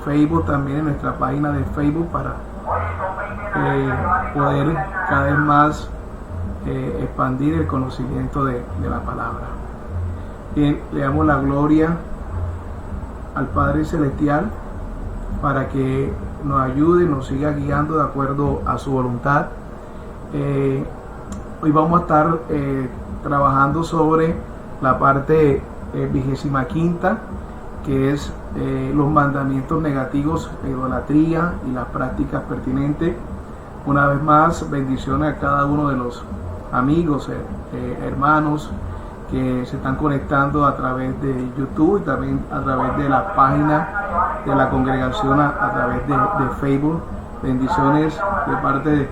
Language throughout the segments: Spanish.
Facebook, también en nuestra página de Facebook, para poder cada vez más expandir el conocimiento de la palabra. Bien, le damos la gloria al Padre Celestial para que nos ayude, nos siga guiando de acuerdo a su voluntad. Hoy vamos a estar trabajando sobre la parte 25ª, que es los mandamientos negativos, idolatría y las prácticas pertinentes. Una vez más, bendiciones a cada uno de los amigos, hermanos que se están conectando a través de YouTube y también a través de la página de la congregación a través de Facebook. Bendiciones de parte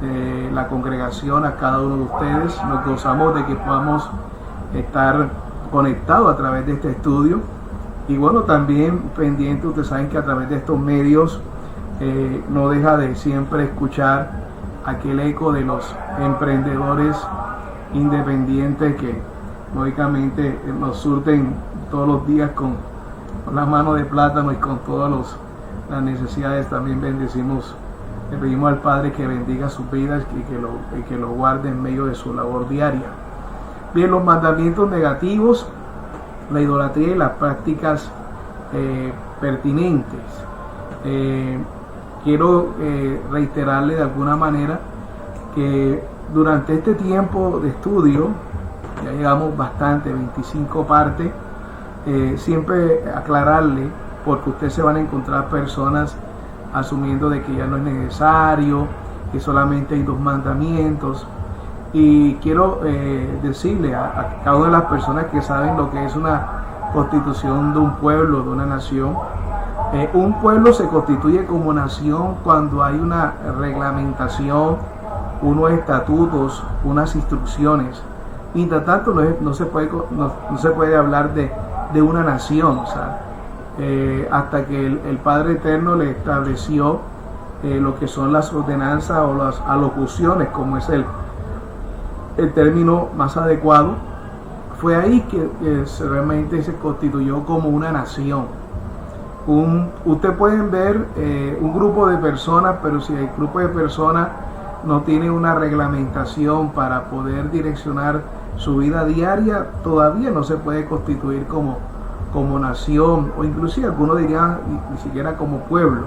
de la congregación a cada uno de ustedes. Nos gozamos de que podamos estar conectados a través de este estudio. Y bueno, también pendiente, ustedes saben que a través de estos medios no deja de siempre escuchar aquel eco de los emprendedores independientes que lógicamente nos surten todos los días con la mano de plátano y con todas las necesidades. También bendecimos, le pedimos al Padre que bendiga sus vidas y que lo guarde en medio de su labor diaria. Bien, los mandamientos negativos, la idolatría y las prácticas pertinentes. Quiero reiterarle de alguna manera que durante este tiempo de estudio, ya llegamos bastante, 25 partes, siempre aclararle, porque ustedes se van a encontrar personas asumiendo de que ya no es necesario, que solamente hay 2 mandamientos. Y quiero decirle a cada una de las personas que saben lo que es una constitución de un pueblo, de una nación. Un pueblo se constituye como nación cuando hay una reglamentación, unos estatutos, unas instrucciones. Mientras tanto no se puede hablar de una nación, o sea, hasta que el Padre Eterno le estableció lo que son las ordenanzas o las alocuciones, como es el término más adecuado. Fue ahí que realmente se constituyó como una nación. Ustedes pueden ver un grupo de personas, pero si el grupo de personas no tiene una reglamentación para poder direccionar su vida diaria, todavía no se puede constituir como nación, o inclusive algunos dirían ni siquiera como pueblo.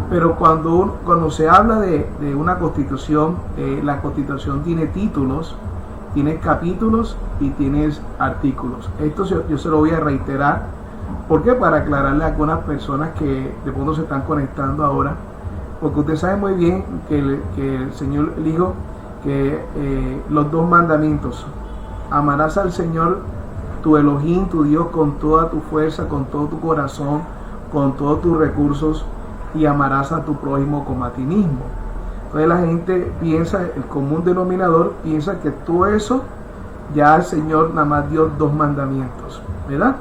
Pero cuando se habla de una constitución, la constitución tiene títulos, tiene capítulos y tiene artículos. Esto yo se lo voy a reiterar, porque para aclararle a algunas personas que de pronto se están conectando ahora, porque usted sabe muy bien que el Señor dijo que los 2 mandamientos: amarás al Señor tu Elohim, tu Dios, con toda tu fuerza, con todo tu corazón, con todos tus recursos, y amarás a tu prójimo como a ti mismo. Entonces la gente piensa, el común denominador piensa que todo eso ya el Señor nada más dio 2 mandamientos, ¿verdad?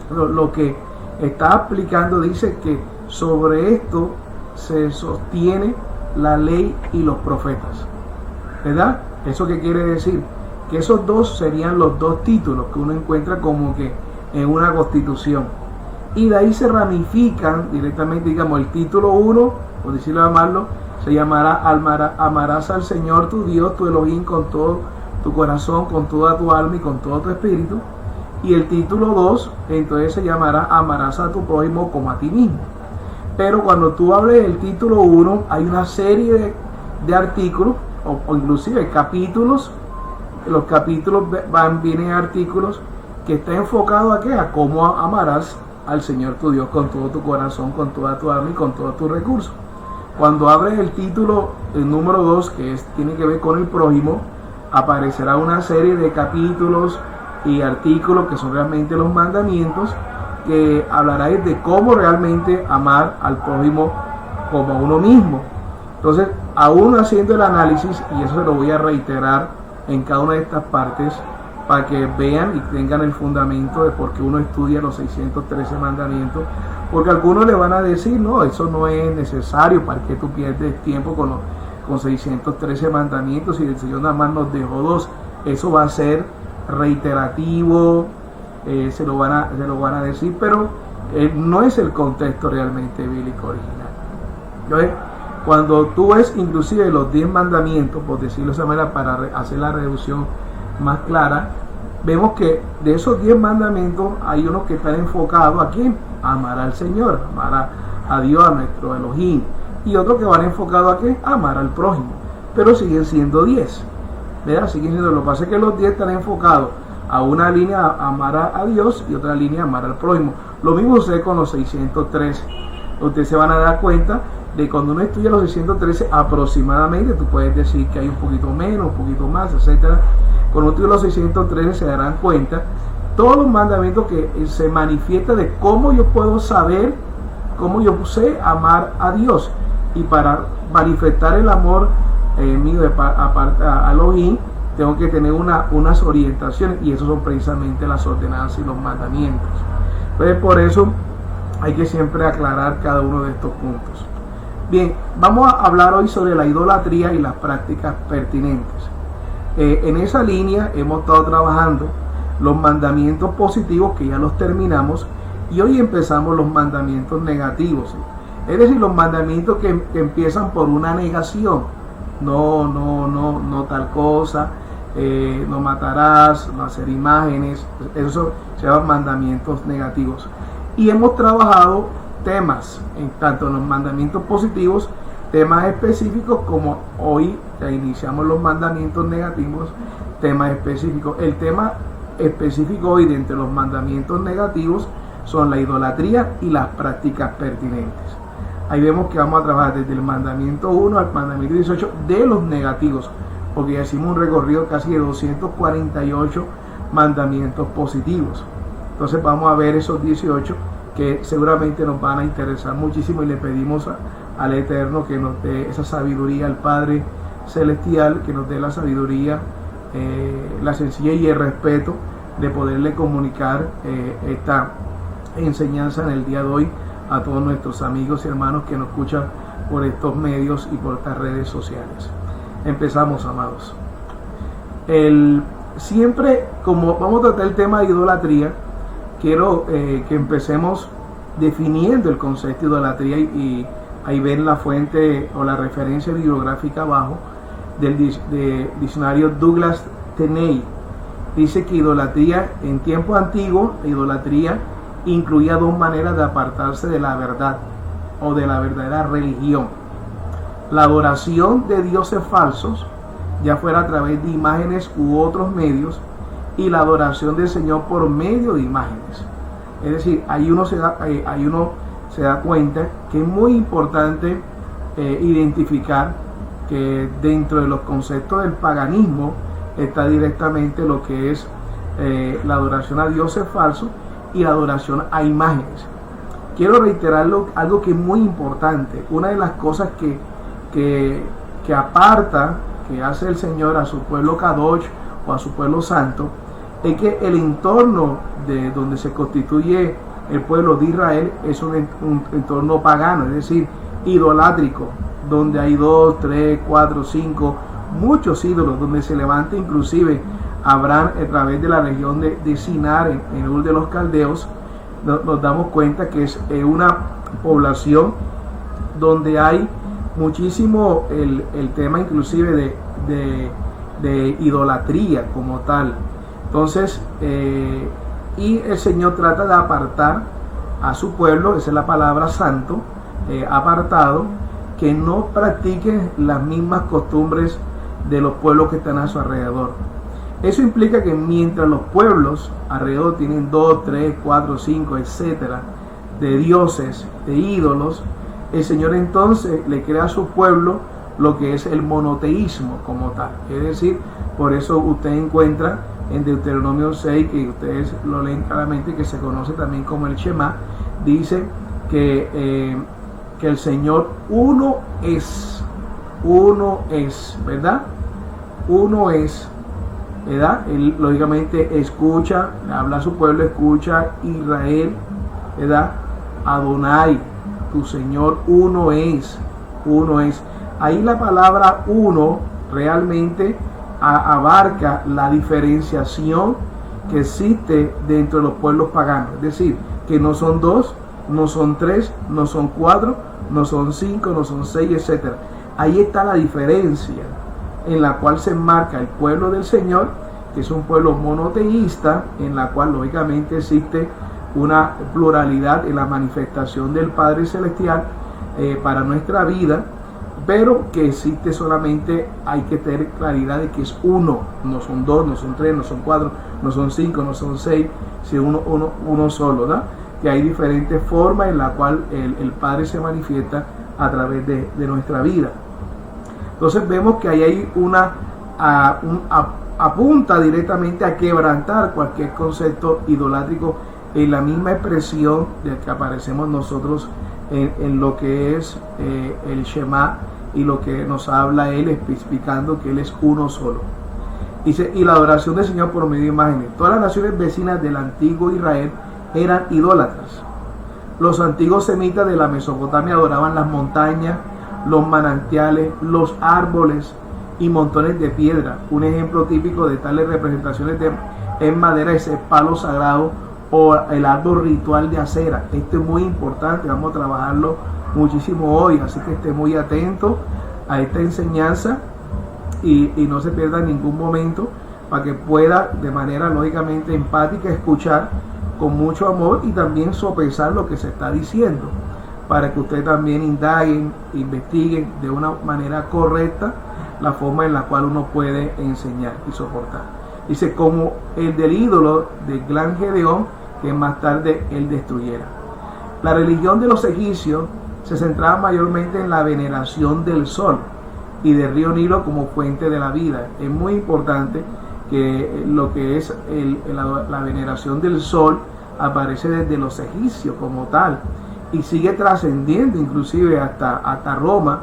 Lo que está aplicando dice que sobre esto se sostiene la ley y los profetas, ¿verdad? ¿Eso qué quiere decir? Que esos 2 serían los 2 títulos que uno encuentra como que en una constitución. Y de ahí se ramifican directamente, digamos, el título 1, por decirlo llamarlo, se llamará amarás al Señor tu Dios, tu Elohim, con todo tu corazón, con toda tu alma y con todo tu espíritu. Y el título 2, entonces se llamará amarás a tu prójimo como a ti mismo. Pero cuando tú hables del título 1, hay una serie de artículos, o inclusive capítulos. Los capítulos vienen artículos que está enfocado a qué, a cómo amarás al Señor tu Dios con todo tu corazón, con toda tu alma y con todos tus recursos. Cuando abres el título, el número 2, que tiene que ver con el prójimo, aparecerá una serie de capítulos y artículos que son realmente los mandamientos, que hablará de cómo realmente amar al prójimo como a uno mismo. Entonces, aún haciendo el análisis, y eso se lo voy a reiterar en cada una de estas partes, para que vean y tengan el fundamento de por qué uno estudia los 613 mandamientos, porque algunos le van a decir, no, eso no es necesario, ¿para qué tú pierdes tiempo con 613 mandamientos y el Señor nada más nos dejó 2? Eso va a ser reiterativo, se lo van a decir, pero no es el contexto realmente bíblico original. Entonces, cuando tú ves inclusive los 10 mandamientos, por decirlo de esa manera, para hacer la reducción más clara, vemos que de esos 10 mandamientos hay unos que están enfocados a quién, a amar al Señor, amar a Dios, a nuestro Elohim, y otros que van enfocados a qué, a amar al prójimo, pero siguen siendo 10, ¿verdad? Siguen siendo, lo que pasa es que los 10 están enfocados a una línea a amar a Dios y otra línea a amar al prójimo. Lo mismo sucede con los 613. Ustedes se van a dar cuenta de cuando uno estudia los 613 aproximadamente, tú puedes decir que hay un poquito menos, un poquito más, etcétera. Cuando uno estudia los 613 se darán cuenta todos los mandamientos que se manifiestan de cómo yo puedo saber, cómo yo sé amar a Dios, y para manifestar el amor mío a Elohim tengo que tener unas orientaciones, y eso son precisamente las ordenanzas y los mandamientos. Entonces, por eso hay que siempre aclarar cada uno de estos puntos. Bien, vamos a hablar hoy sobre la idolatría y las prácticas pertinentes. En esa línea hemos estado trabajando los mandamientos positivos, que ya los terminamos, y hoy empezamos los mandamientos negativos. Es decir, los mandamientos que empiezan por una negación. No tal cosa, no matarás, no hacer imágenes, eso se llaman mandamientos negativos. Y hemos trabajado temas, tanto en los mandamientos positivos, temas específicos, como hoy ya iniciamos los mandamientos negativos, temas específicos. El tema específico hoy de entre los mandamientos negativos son la idolatría y las prácticas pertinentes. Ahí vemos que vamos a trabajar desde el mandamiento 1 al mandamiento 18 de los negativos, porque ya hicimos un recorrido casi de 248 mandamientos positivos. Entonces vamos a ver esos 18 que seguramente nos van a interesar muchísimo, y le pedimos al Eterno que nos dé esa sabiduría, al Padre Celestial, que nos dé la sabiduría, la sencillez y el respeto de poderle comunicar esta enseñanza en el día de hoy a todos nuestros amigos y hermanos que nos escuchan por estos medios y por estas redes sociales. Empezamos, amados. Siempre, como vamos a tratar el tema de idolatría, quiero que empecemos definiendo el concepto de idolatría, y ahí ven la fuente o la referencia bibliográfica abajo del diccionario Douglas Tenney. Dice que idolatría, en tiempos antiguos, la idolatría incluía dos maneras de apartarse de la verdad o de la verdadera religión: la adoración de dioses falsos, ya fuera a través de imágenes u otros medios, y la adoración del Señor por medio de imágenes. Es decir, ahí uno se da cuenta que es muy importante identificar que dentro de los conceptos del paganismo está directamente lo que es la adoración a dioses falsos y la adoración a imágenes. Quiero reiterarlo, algo que es muy importante. Una de las cosas que aparta, que hace el Señor a su pueblo Kadosh o a su pueblo santo, es que el entorno de donde se constituye el pueblo de Israel es un entorno pagano, es decir, idolátrico, donde hay 2, 3, 4, 5, muchos ídolos, donde se levanta inclusive Abraham a través de la región de Sinar, en Ur de los Caldeos. Nos damos cuenta que es una población donde hay muchísimo el tema inclusive de idolatría como tal. Entonces, y el Señor trata de apartar a su pueblo, esa es la palabra santo, apartado, que no practiquen las mismas costumbres de los pueblos que están a su alrededor. Eso implica que mientras los pueblos alrededor tienen 2, 3, 4, 5, etcétera, de dioses, de ídolos, el Señor entonces le crea a su pueblo lo que es el monoteísmo como tal. Es decir, por eso usted encuentra en Deuteronomio 6, que ustedes lo leen claramente, que se conoce también como el Shema, dice que el Señor uno es, ¿verdad? Uno es, ¿verdad? Él lógicamente escucha, habla a su pueblo, escucha Israel, ¿verdad? Adonai, tu Señor uno es. Ahí la palabra uno realmente abarca la diferenciación que existe dentro de los pueblos paganos, es decir, que no son dos, no son 3, no son 4, no son 5, no son 6, etc. Ahí está la diferencia en la cual se enmarca el pueblo del Señor, que es un pueblo monoteísta, en la cual lógicamente existe una pluralidad en la manifestación del Padre Celestial para nuestra vida, pero que existe solamente, hay que tener claridad de que es uno, no son 2, no son 3, no son 4, no son 5, no son 6, sino uno solo, ¿no? Que hay diferentes formas en la cual el Padre se manifiesta a través de nuestra vida. Entonces vemos que ahí hay apunta directamente a quebrantar cualquier concepto idolátrico en la misma expresión de que aparecemos nosotros en lo que es el Shema y lo que nos habla Él, especificando que Él es uno solo. Dice, y la adoración del Señor por medio de imágenes. Todas las naciones vecinas del antiguo Israel eran idólatras. Los antiguos semitas de la Mesopotamia adoraban las montañas, los manantiales, los árboles y montones de piedra. Un ejemplo típico de tales representaciones en madera es el palo sagrado o el árbol ritual de acera. Esto es muy importante, vamos a trabajarlo muchísimo hoy, así que esté muy atento a esta enseñanza y no se pierda en ningún momento, para que pueda de manera lógicamente empática escuchar con mucho amor y también sopesar lo que se está diciendo, para que usted también indaguen, investiguen de una manera correcta la forma en la cual uno puede enseñar y soportar. Dice, como el del ídolo del clan Gedeón, que más tarde él destruyera. La religión de los egipcios se centraba mayormente en la veneración del sol y del río Nilo como fuente de la vida. Es muy importante que lo que es la veneración del sol aparece desde los egipcios como tal y sigue trascendiendo inclusive hasta Roma,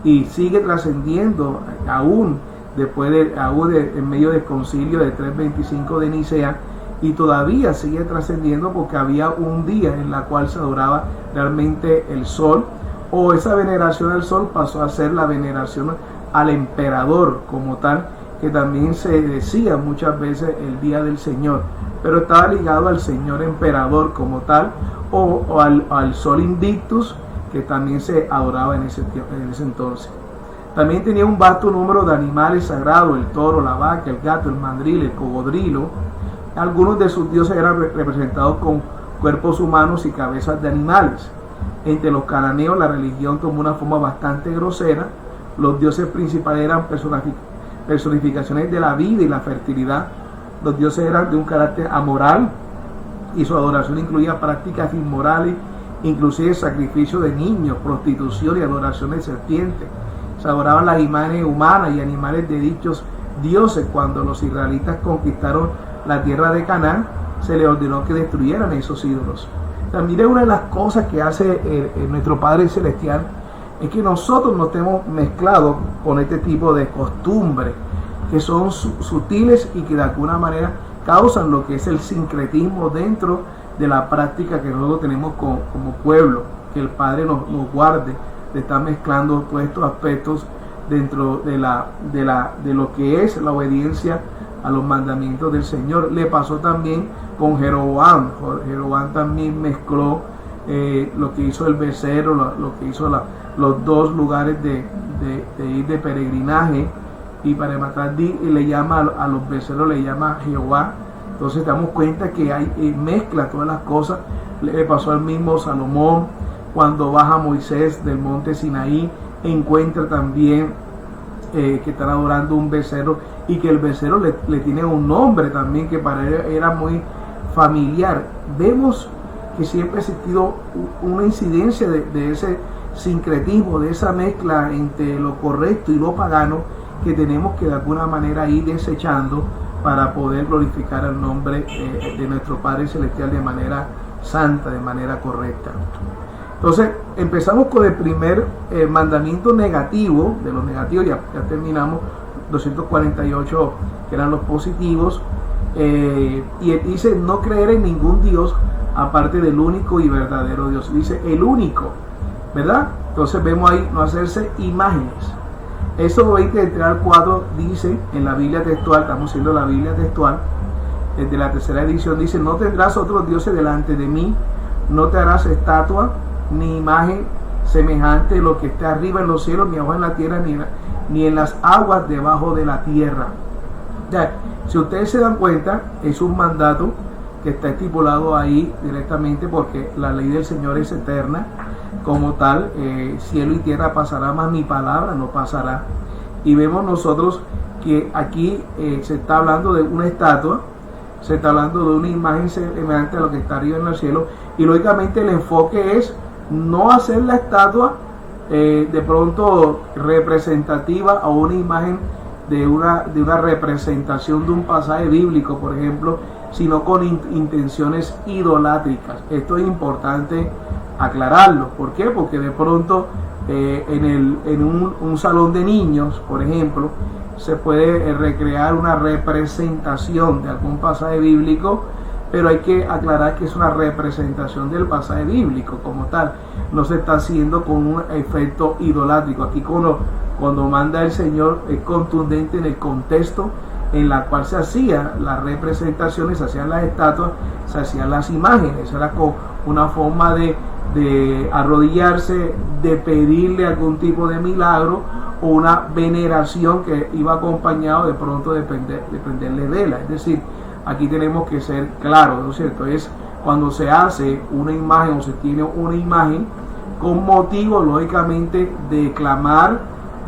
y sigue trascendiendo aún después en medio del concilio de 325 de Nicea, y todavía sigue trascendiendo porque había un día en la cual se adoraba realmente el sol, o esa veneración al sol pasó a ser la veneración al emperador como tal, que también se decía muchas veces el día del Señor, pero estaba ligado al Señor emperador como tal, o al sol Invictus, que también se adoraba en ese entonces. También tenía un vasto número de animales sagrados: el toro, la vaca, el gato, el mandril, el cocodrilo. Algunos de sus dioses eran representados con cuerpos humanos y cabezas de animales. Entre los cananeos la religión tomó una forma bastante grosera. Los dioses principales eran personificaciones de la vida y la fertilidad. Los dioses eran de un carácter amoral y su adoración incluía prácticas inmorales, inclusive sacrificio de niños, prostitución y adoración de serpientes. Se adoraban las imágenes humanas y animales de dichos dioses. Cuando los israelitas conquistaron la tierra de Canaán, se les ordenó que destruyeran esos ídolos. También una de las cosas que hace nuestro Padre Celestial es que nosotros nos hemos mezclado con este tipo de costumbres que son sutiles y que de alguna manera causan lo que es el sincretismo dentro de la práctica que nosotros tenemos como pueblo. Que el Padre nos guarde de estar mezclando todos estos aspectos dentro de lo que es la obediencia a los mandamientos del Señor. Le pasó también con Jeroboam. Jeroboam también mezcló lo que hizo el becerro, lo que hizo los dos lugares de ir de peregrinaje, y para matar le llama a los becerros, le llama Jehová. Entonces damos cuenta que hay mezcla todas las cosas. Le pasó al mismo Salomón cuando baja Moisés del monte Sinaí, encuentra también que están adorando un becerro, y que el becerro le tiene un nombre también que para él era muy familiar. Vemos que siempre ha existido una incidencia de ese sincretismo, de esa mezcla entre lo correcto y lo pagano, que tenemos que de alguna manera ir desechando para poder glorificar el nombre de nuestro Padre Celestial de manera santa, de manera correcta. Entonces empezamos con el primer mandamiento negativo. De los negativos ya terminamos 248 que eran los positivos, y él dice no creer en ningún Dios aparte del único y verdadero Dios. Dice el único, ¿verdad? Entonces vemos ahí no hacerse imágenes. Eso 20 entre al 4 dice en la Biblia textual, estamos haciendo la Biblia textual, desde la tercera edición, dice: no tendrás otros dioses delante de mí, no te harás estatua ni imagen semejante de lo que esté arriba en los cielos, ni abajo en la tierra, ni en las aguas debajo de la tierra. Ya, si ustedes se dan cuenta, es un mandato que está estipulado ahí directamente, porque la ley del Señor es eterna como tal. Cielo y tierra pasará, mas mi palabra no pasará. Y vemos nosotros que aquí se está hablando de una estatua, se está hablando de una imagen semejante a lo que está arriba en el cielo, y lógicamente el enfoque es no hacer la estatua de pronto representativa o una imagen de una representación de un pasaje bíblico, por ejemplo, sino con intenciones idolátricas. Esto es importante aclararlo. ¿Por qué? Porque de pronto en un salón de niños, por ejemplo, se puede recrear una representación de algún pasaje bíblico, pero hay que aclarar que es una representación del pasaje bíblico como tal. No se está haciendo con un efecto idolátrico. Aquí cuando manda el Señor es contundente en el contexto en la cual se hacían las representaciones, se hacían las estatuas, se hacían las imágenes. Era con una forma de arrodillarse, de pedirle algún tipo de milagro o una veneración que iba acompañado de pronto de prenderle vela. Es decir, aquí tenemos que ser claros, ¿no es cierto? Es cuando se hace una imagen o se tiene una imagen con motivo, lógicamente, de clamar,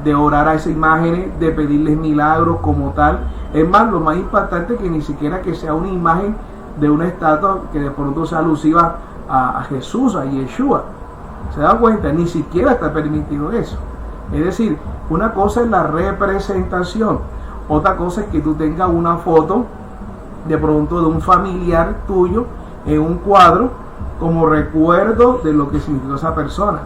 de orar a esa imagen, de pedirles milagros como tal. Es más, lo más impactante es que ni siquiera que sea una imagen de una estatua que de pronto sea alusiva a Jesús, a Yeshua. ¿Se dan cuenta? Ni siquiera está permitido eso. Es decir, una cosa es la representación, otra cosa es que tú tengas una foto de pronto de un familiar tuyo en un cuadro como recuerdo de lo que significó esa persona.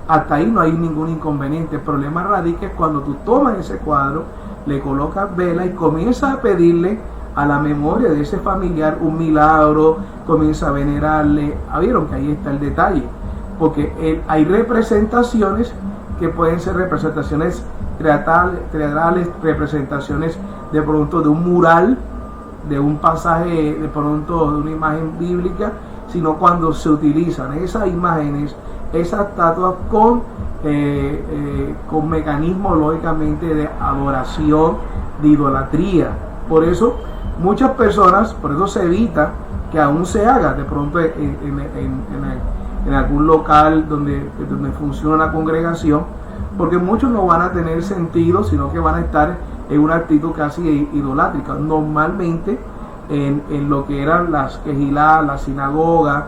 Hasta ahí no hay ningún inconveniente. El problema radica es cuando tú tomas ese cuadro, le colocas vela y comienzas a pedirle a la memoria de ese familiar un milagro, comienza a venerarle. Vieron que ahí está el detalle, porque hay representaciones que pueden ser representaciones teatrales, representaciones de pronto de un mural, de un pasaje, de pronto de una imagen bíblica, sino cuando se utilizan esas imágenes, esas estatuas con mecanismos lógicamente de adoración, de idolatría. Por eso muchas personas, por eso se evita que aún se haga de pronto en algún local donde funciona una congregación, porque muchos no van a tener sentido, sino que van a estar en una actitud casi idolátrica. Normalmente en lo que eran las quejilá, la sinagoga,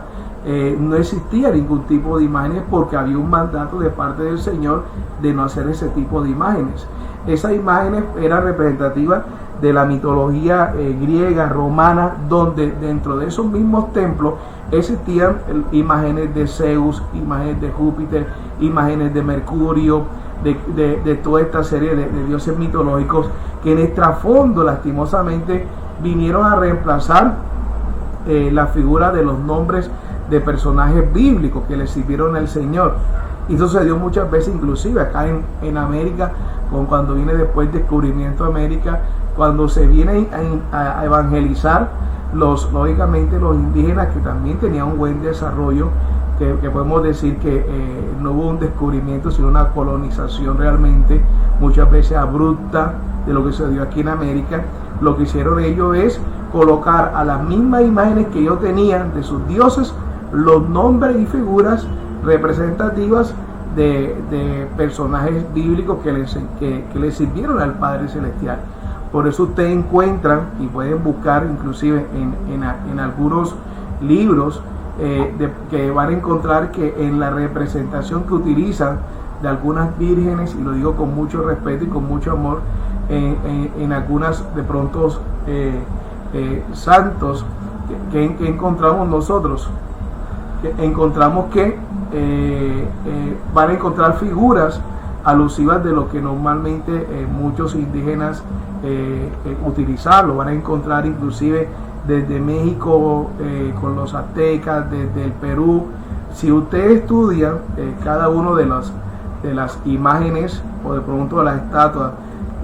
no existía ningún tipo de imágenes, porque había un mandato de parte del Señor de no hacer ese tipo de imágenes. Esas imágenes eran representativas de la mitología griega, romana, donde dentro de esos mismos templos existían imágenes de Zeus, imágenes de Júpiter, imágenes de Mercurio, de toda esta serie de dioses mitológicos que en el trasfondo lastimosamente vinieron a reemplazar la figura de los nombres de personajes bíblicos que le sirvieron al Señor. Y eso se dio muchas veces, inclusive acá en América, cuando viene después el descubrimiento de América, cuando se viene a evangelizar lógicamente los indígenas, que también tenían un buen desarrollo, que podemos decir que no hubo un descubrimiento sino una colonización realmente muchas veces abrupta de lo que se dio aquí en América. Lo que hicieron ellos es colocar a las mismas imágenes que ellos tenían de sus dioses los nombres y figuras representativas de personajes bíblicos que les sirvieron al Padre Celestial. Por eso ustedes encuentran y pueden buscar inclusive en algunos libros que van a encontrar que en la representación que utilizan de algunas vírgenes, y lo digo con mucho respeto y con mucho amor, en algunas de pronto santos que encontramos nosotros, encontramos que van a encontrar figuras alusivas de lo que normalmente muchos indígenas utilizaban. Lo van a encontrar inclusive desde México con los aztecas, desde el Perú. Si ustedes estudian cada uno de las imágenes o de pronto de las estatuas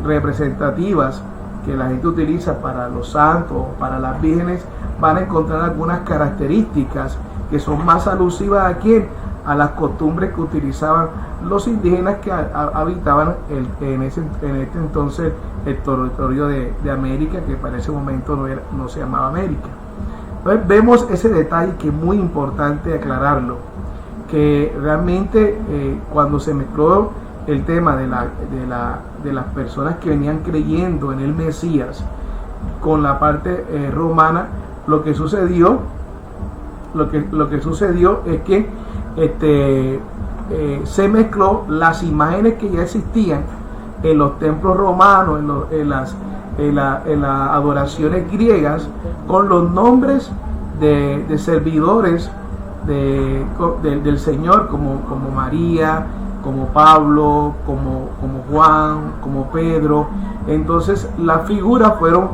representativas que la gente utiliza para los santos o para las vírgenes, van a encontrar algunas características que son más alusivas a quién, a las costumbres que utilizaban los indígenas que habitaban en este entonces el territorio de América, que para ese momento no se llamaba América. Entonces vemos ese detalle que es muy importante aclararlo, que realmente cuando se mezcló el tema de las personas que venían creyendo en el Mesías con la parte romana, lo que sucedió es que se mezcló las imágenes que ya existían en los templos romanos, en las adoraciones griegas, con los nombres de servidores del Señor, como María, como Pablo, como Juan, como Pedro. Entonces las figuras fueron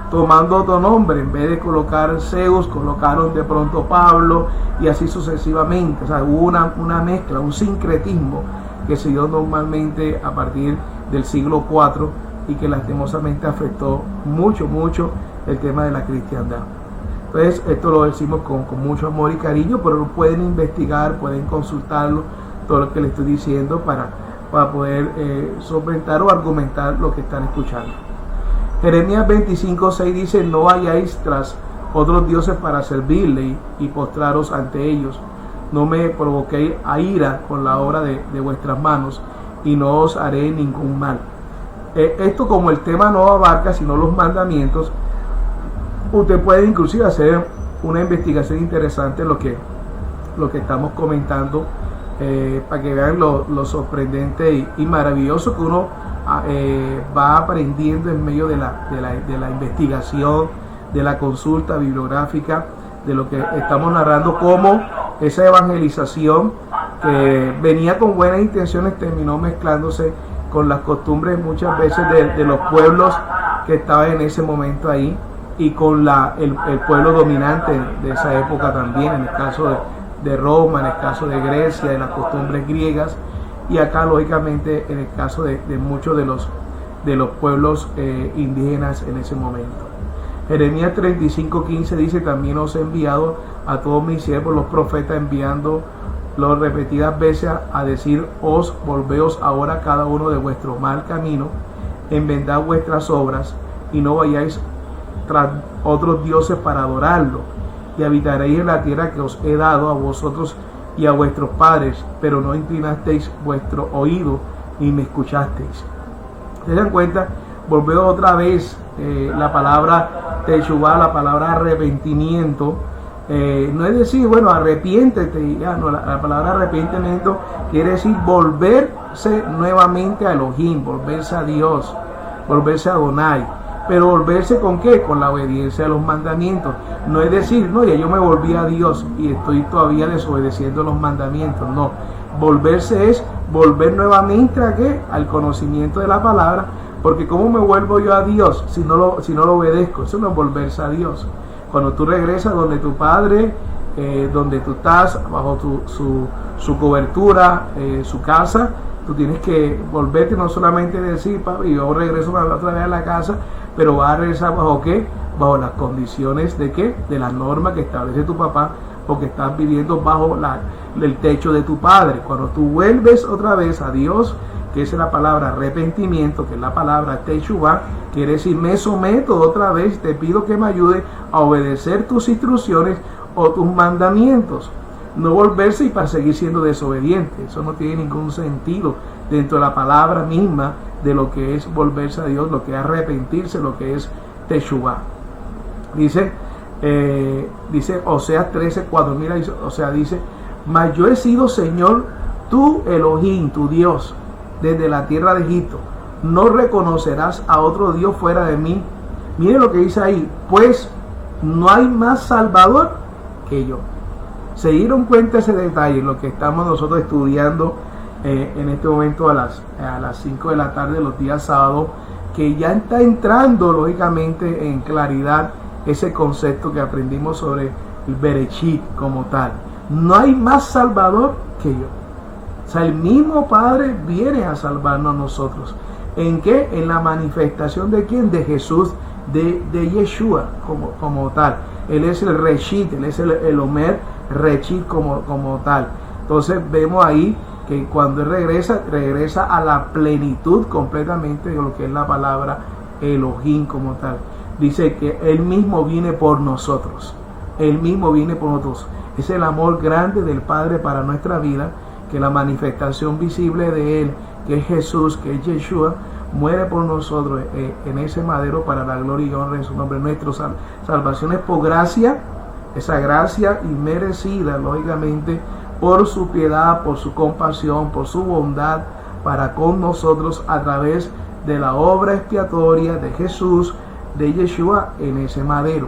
tomando otro nombre. En vez de colocar Zeus, colocaron de pronto Pablo, y así sucesivamente. O sea, hubo una mezcla, un sincretismo que se dio normalmente a partir del siglo IV y que lastimosamente afectó mucho el tema de la cristiandad. Entonces esto lo decimos con mucho amor y cariño, pero pueden investigar, pueden consultarlo, todo lo que les estoy diciendo para poder solventar o argumentar lo que están escuchando. Jeremías 25:6 dice: no vayáis tras otros dioses para servirle y postraros ante ellos. No me provoquéis a ira con la obra de vuestras manos, y no os haré ningún mal. Esto, como el tema no abarca sino los mandamientos, usted puede inclusive hacer una investigación interesante en lo que estamos comentando, para que vean lo sorprendente y maravilloso que uno va aprendiendo en medio de la investigación, de la consulta bibliográfica, de lo que estamos narrando, cómo esa evangelización que venía con buenas intenciones terminó mezclándose con las costumbres muchas veces de los pueblos que estaban en ese momento ahí, y con el pueblo dominante de esa época también, en el caso de Roma, en el caso de Grecia, de las costumbres griegas, y acá lógicamente en el caso de muchos de los pueblos indígenas en ese momento. Jeremías 35:15 dice: también os he enviado a todos mis siervos los profetas, enviándolos repetidas veces a decir: os volveos ahora cada uno de vuestro mal camino, enmendad vuestras obras, y no vayáis tras otros dioses para adorarlo, y habitaréis en la tierra que os he dado a vosotros y a vuestros padres, pero no inclinasteis vuestro oído ni me escuchasteis. ¿Se dan cuenta? Volveo otra vez la palabra Teshuvah, la palabra arrepentimiento. No es decir, bueno, arrepiéntete, ya no, la palabra arrepentimiento quiere decir volverse nuevamente a Elohim, volverse a Dios, volverse a Adonai. Pero volverse ¿con qué? Con la obediencia a los mandamientos. No es decir, no, ya yo me volví a Dios y estoy todavía desobedeciendo los mandamientos. No, volverse es volver nuevamente ¿a qué? Al conocimiento de la palabra. Porque ¿cómo me vuelvo yo a Dios si no lo obedezco? Eso no es volverse a Dios. Cuando tú regresas donde tu Padre, donde tú estás, bajo su cobertura, su casa, tú tienes que volverte, no solamente decir: papi, yo regreso otra vez a la casa, pero vas a regresar bajo ¿qué? Bajo las condiciones de ¿qué? De la norma que establece tu papá, porque estás viviendo bajo el techo de tu padre. Cuando tú vuelves otra vez a Dios, que es la palabra arrepentimiento, que es la palabra Teshuvah, quiere decir me someto otra vez, te pido que me ayude a obedecer tus instrucciones o tus mandamientos. No volverse y para seguir siendo desobediente. Eso no tiene ningún sentido dentro de la palabra misma de lo que es volverse a Dios, lo que es arrepentirse, lo que es Teshuvah. Dice Oseas 13:4, mira, dice: mas yo he sido Señor, tú Elohim, tu Dios, desde la tierra de Egipto. No reconocerás a otro Dios fuera de mí. Mire lo que dice ahí: pues no hay más Salvador que yo. Se dieron cuenta ese detalle, lo que estamos nosotros estudiando en este momento a las 5 de la tarde, los días sábados, que ya está entrando lógicamente en claridad ese concepto que aprendimos sobre el Bereshit como tal. No hay más Salvador que yo. O sea, el mismo Padre viene a salvarnos a nosotros. ¿En qué? En la manifestación de ¿quién? De Jesús, de Yeshua como tal. Él es el Reshit, Él es el Omer, Rechit como tal. Entonces vemos ahí que cuando él regresa a la plenitud completamente de lo que es la palabra Elohim como tal. Dice que él mismo viene por nosotros. Él mismo viene por nosotros. Es el amor grande del Padre para nuestra vida, que la manifestación visible de él, que es Jesús, que es Yeshua, muere por nosotros en ese madero para la gloria y honra de su nombre. Nuestra salvación es por gracia, esa gracia inmerecida, lógicamente, por su piedad, por su compasión, por su bondad para con nosotros a través de la obra expiatoria de Jesús, de Yeshua en ese madero.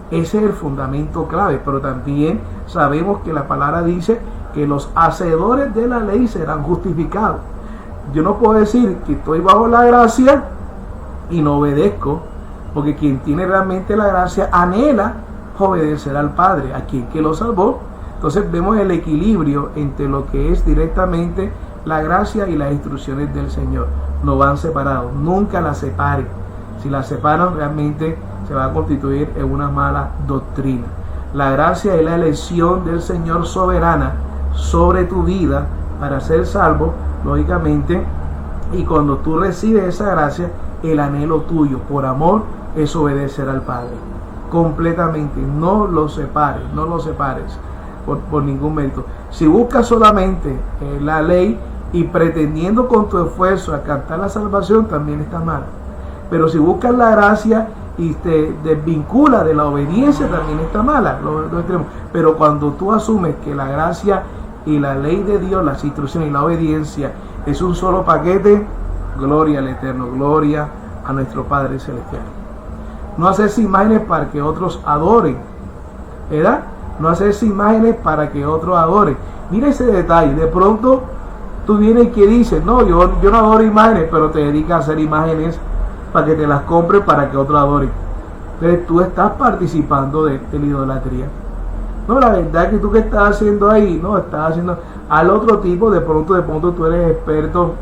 Ese es el fundamento clave, pero también sabemos que la palabra dice que los hacedores de la ley serán justificados. Yo no puedo decir que estoy bajo la gracia y no obedezco, porque quien tiene realmente la gracia anhela obedecer al Padre, a quien que lo salvó. Entonces vemos el equilibrio entre lo que es directamente la gracia y las instrucciones del Señor. No van separados, nunca las separen. Si las separan, realmente se va a constituir en una mala doctrina. La gracia es la elección del Señor soberana sobre tu vida para ser salvo, lógicamente, y cuando tú recibes esa gracia, el anhelo tuyo por amor es obedecer al Padre completamente. No lo separes, no lo separes por ningún mérito. Si buscas solamente la ley y pretendiendo con tu esfuerzo alcanzar la salvación, también está mal. Pero si buscas la gracia y te desvincula de la obediencia, también está mala. Pero cuando tú asumes que la gracia y la ley de Dios, las instrucciones y la obediencia es un solo paquete, gloria al Eterno, gloria a nuestro Padre Celestial. No hacerse imágenes para que otros adoren, ¿verdad? No hacerse imágenes para que otros adoren. Mira ese detalle. De pronto tú vienes y que dices, no, yo no adoro imágenes, pero te dedicas a hacer imágenes para que te las compres para que otros adoren. Entonces tú estás participando de la idolatría. No, la verdad es que tú que estás haciendo ahí, no, estás haciendo al otro tipo. De pronto tú eres experto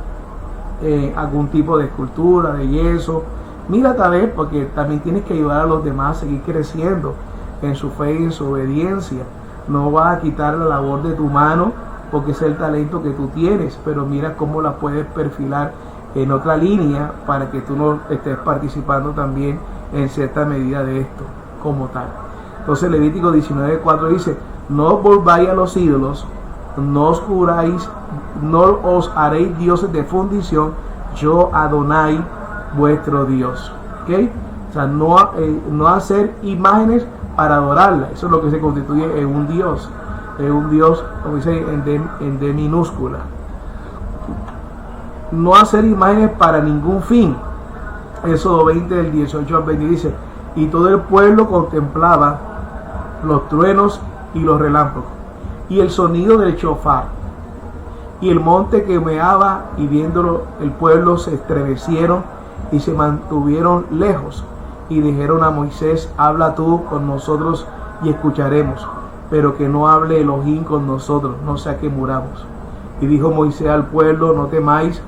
en algún tipo de escultura, de yeso. Mira tal vez, porque también tienes que ayudar a los demás a seguir creciendo en su fe y en su obediencia. No vas a quitar la labor de tu mano porque es el talento que tú tienes, pero mira cómo la puedes perfilar en otra línea para que tú no estés participando también en cierta medida de esto como tal. Entonces Levítico 19:4 dice: no volváis a los ídolos, no os juráis, no os haréis dioses de fundición, yo Adonai vuestro Dios. ¿Okay? O sea, no hacer imágenes para adorarla. Eso es lo que se constituye en un Dios. Es un Dios, como dice en D minúscula. No hacer imágenes para ningún fin. Éxodo 20 del 18 al 20 dice: y todo el pueblo contemplaba los truenos y los relámpagos y el sonido del shofar y el monte que humeaba, y viéndolo el pueblo se estremecieron y se mantuvieron lejos y dijeron a Moisés: habla tú con nosotros y escucharemos, pero que no hable Elohim con nosotros, no sea que muramos. Y dijo Moisés al pueblo: no temáis,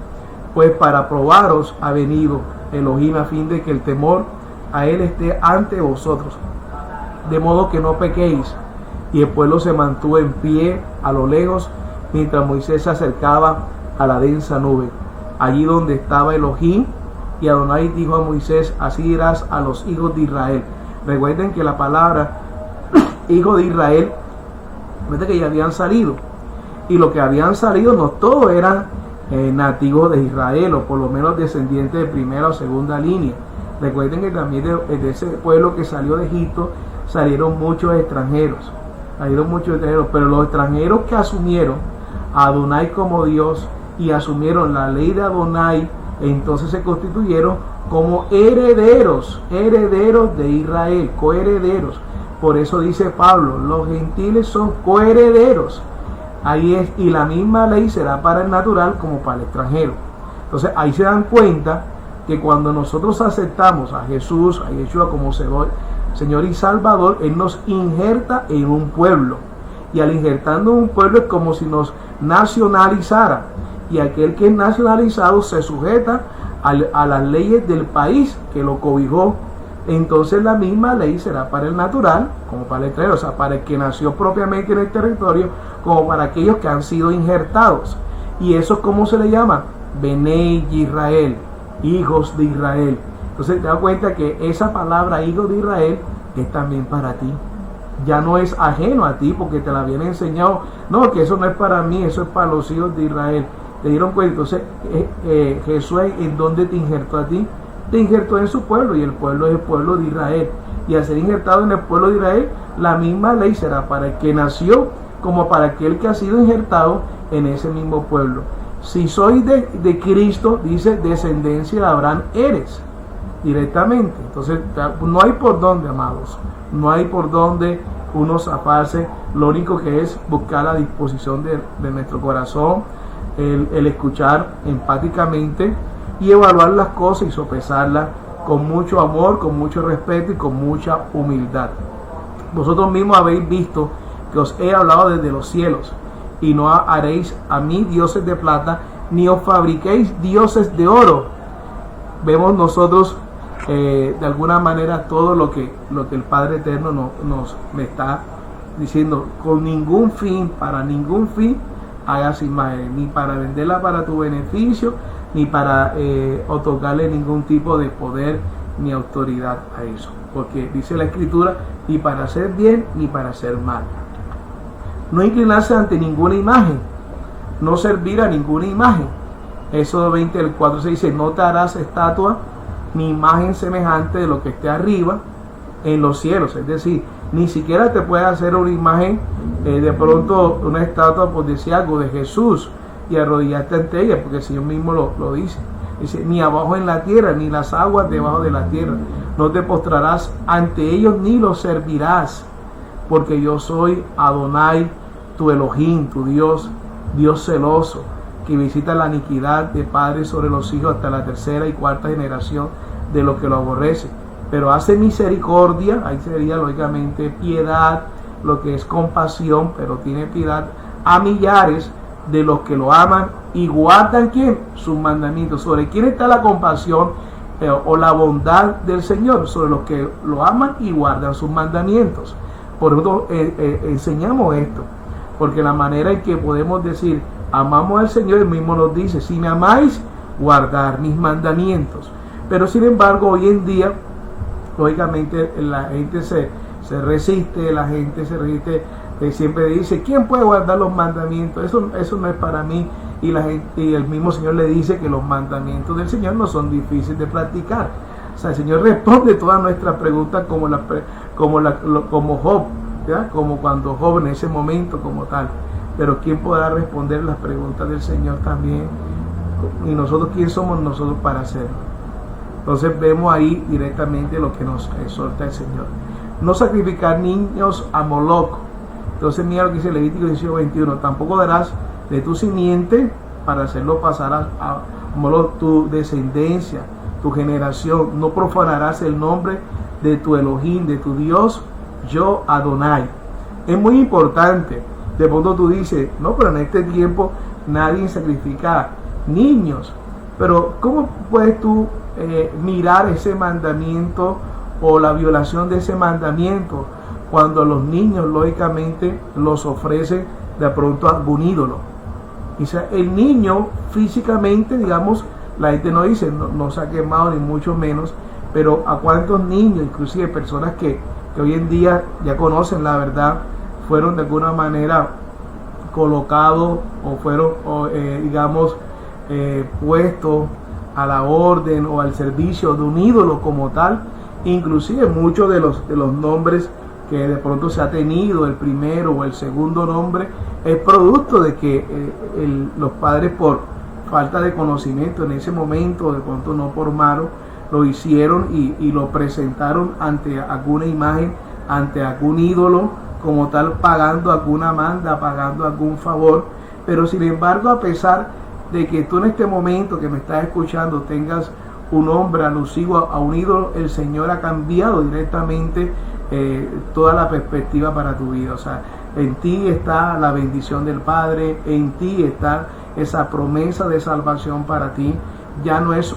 pues para probaros ha venido Elohim a fin de que el temor a él esté ante vosotros, de modo que no pequéis. Y el pueblo se mantuvo en pie a lo lejos mientras Moisés se acercaba a la densa nube, allí donde estaba Elohim. Y Adonai dijo a Moisés: así dirás a los hijos de Israel. Recuerden que la palabra hijo de Israel, recuerden que ya habían salido, y los que habían salido no todos eran nativos de Israel, o por lo menos descendientes de primera o segunda línea. Recuerden que también de ese pueblo que salió de Egipto salieron muchos extranjeros, pero los extranjeros que asumieron a Adonai como Dios y asumieron la ley de Adonai, entonces se constituyeron como herederos de Israel, coherederos. Por eso dice Pablo: los gentiles son coherederos. Ahí es, y la misma ley será para el natural como para el extranjero. Entonces ahí se dan cuenta que cuando nosotros aceptamos a Jesús, a Yeshua como Señor y Salvador, Él nos injerta en un pueblo. Y al injertarnos en un pueblo es como si nos nacionalizara. Y aquel que es nacionalizado se sujeta a las leyes del país que lo cobijó, entonces la misma ley será para el natural como para el extranjero, o sea, para el que nació propiamente en el territorio como para aquellos que han sido injertados. Y eso, ¿cómo se le llama? Benei Israel, hijos de Israel. Entonces te das cuenta que esa palabra hijos de Israel es también para ti. Ya no es ajeno a ti porque te la habían enseñado. No, que eso no es para mí, eso es para los hijos de Israel. ¿Te dieron cuenta? Entonces Jesús, ¿en dónde te injertó a ti? Te injertó en su pueblo, y el pueblo es el pueblo de Israel. Y al ser injertado en el pueblo de Israel, la misma ley será para el que nació como para aquel que ha sido injertado en ese mismo pueblo. Si soy de Cristo, dice, descendencia de Abraham eres, directamente. Entonces no hay por dónde, amados, no hay por dónde uno zafarse. Lo único que es buscar la disposición de nuestro corazón, el escuchar empáticamente y evaluar las cosas y sopesarlas con mucho amor, con mucho respeto y con mucha humildad. Vosotros mismos habéis visto que os he hablado desde los cielos, y no haréis a mí dioses de plata, ni os fabriquéis dioses de oro. Vemos nosotros de alguna manera todo lo que el Padre Eterno nos está diciendo. Con ningún fin, para ningún fin hagas imagen, ni para venderla para tu beneficio, ni para otorgarle ningún tipo de poder ni autoridad a eso, porque dice la Escritura, ni para hacer bien ni para hacer mal. No inclinarse ante ninguna imagen, no servir a ninguna imagen. Éxodo 20, el 4 se dice, no te harás estatua ni imagen semejante de lo que esté arriba en los cielos. Es decir, ni siquiera te puedes hacer una imagen, de pronto una estatua, por decir algo, de Jesús y arrodillarte ante ella, porque el Señor mismo lo dice. Dice, ni abajo en la tierra, ni las aguas debajo de la tierra. No te postrarás ante ellos, ni los servirás, porque yo soy Adonai, tu Elohim, tu Dios, Dios celoso, que visita la iniquidad de padres sobre los hijos hasta la tercera y cuarta generación de los que lo aborrecen. Pero hace misericordia, ahí sería lógicamente piedad, lo que es compasión, pero tiene piedad a millares de los que lo aman y guardan, ¿quién? Sus mandamientos. ¿Sobre quién está la compasión o la bondad del Señor? Sobre los que lo aman y guardan sus mandamientos. Por eso enseñamos esto, porque la manera en que podemos decir amamos al Señor, Él mismo nos dice, si me amáis, guardar mis mandamientos. Pero sin embargo, hoy en día, lógicamente, la gente se resiste, la gente se resiste, siempre dice, ¿quién puede guardar los mandamientos? Eso no es para mí. Y la gente, y el mismo Señor le dice que los mandamientos del Señor no son difíciles de practicar. O sea, el Señor responde todas nuestras preguntas como Job, ¿ya? Como cuando Job en ese momento como tal. Pero ¿quién podrá responder las preguntas del Señor también? Y nosotros, ¿quién somos nosotros para hacerlo? Entonces vemos ahí directamente lo que nos exhorta el Señor. No sacrificar niños a Moloc. Entonces mira lo que dice Levítico 18:21. Tampoco darás de tu simiente para hacerlo pasar a Moloc, tu descendencia, tu generación. No profanarás el nombre de tu Elohim, de tu Dios, yo Adonai. Es muy importante. De pronto tú dices, no, pero en este tiempo nadie sacrifica niños. Pero ¿cómo puedes tú mirar ese mandamiento o la violación de ese mandamiento cuando los niños lógicamente los ofrecen de pronto a algún ídolo? O sea, el niño físicamente, digamos, la gente no dice, no se ha quemado ni mucho menos, pero a cuántos niños, inclusive personas que hoy en día ya conocen la verdad, fueron de alguna manera colocados o fueron puestos a la orden o al servicio de un ídolo como tal. Inclusive muchos de los nombres que de pronto se ha tenido, el primero o el segundo nombre, es producto de que los padres, por falta de conocimiento en ese momento, de pronto no por malo, lo hicieron y lo presentaron ante alguna imagen, ante algún ídolo, como tal, pagando alguna manda, pagando algún favor. Pero sin embargo, a pesar de que tú en este momento que me estás escuchando tengas un nombre alusivo a un ídolo, el Señor ha cambiado directamente toda la perspectiva para tu vida. O sea, en ti está la bendición del Padre, en ti está esa promesa de salvación para ti. Ya no es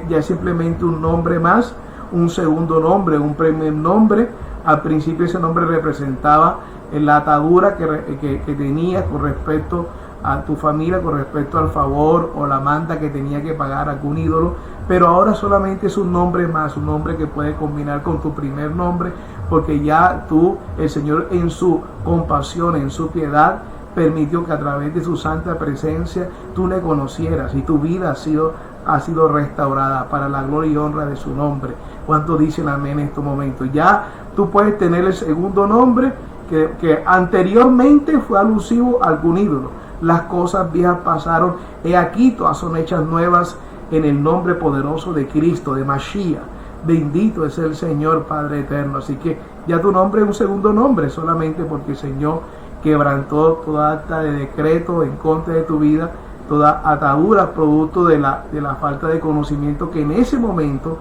ya es simplemente un nombre más, un segundo nombre, un primer nombre. Al principio ese nombre representaba la atadura que tenía con respecto a tu familia, con respecto al favor o la manda que tenía que pagar algún ídolo, pero ahora solamente es un nombre más, un nombre que puede combinar con tu primer nombre, porque ya tú, el Señor en su compasión, en su piedad, permitió que a través de su santa presencia tú le conocieras y tu vida ha sido restaurada para la gloria y honra de su nombre. ¿Cuántos dicen amén en estos momentos? Ya tú puedes tener el segundo nombre que anteriormente fue alusivo a algún ídolo. Las cosas viejas pasaron, he aquí todas son hechas nuevas en el nombre poderoso de Cristo, de Mashiach. Bendito es el Señor Padre eterno. Así que ya tu nombre es un segundo nombre, solamente porque el Señor quebrantó toda acta de decreto en contra de tu vida, toda atadura producto de la falta de conocimiento que en ese momento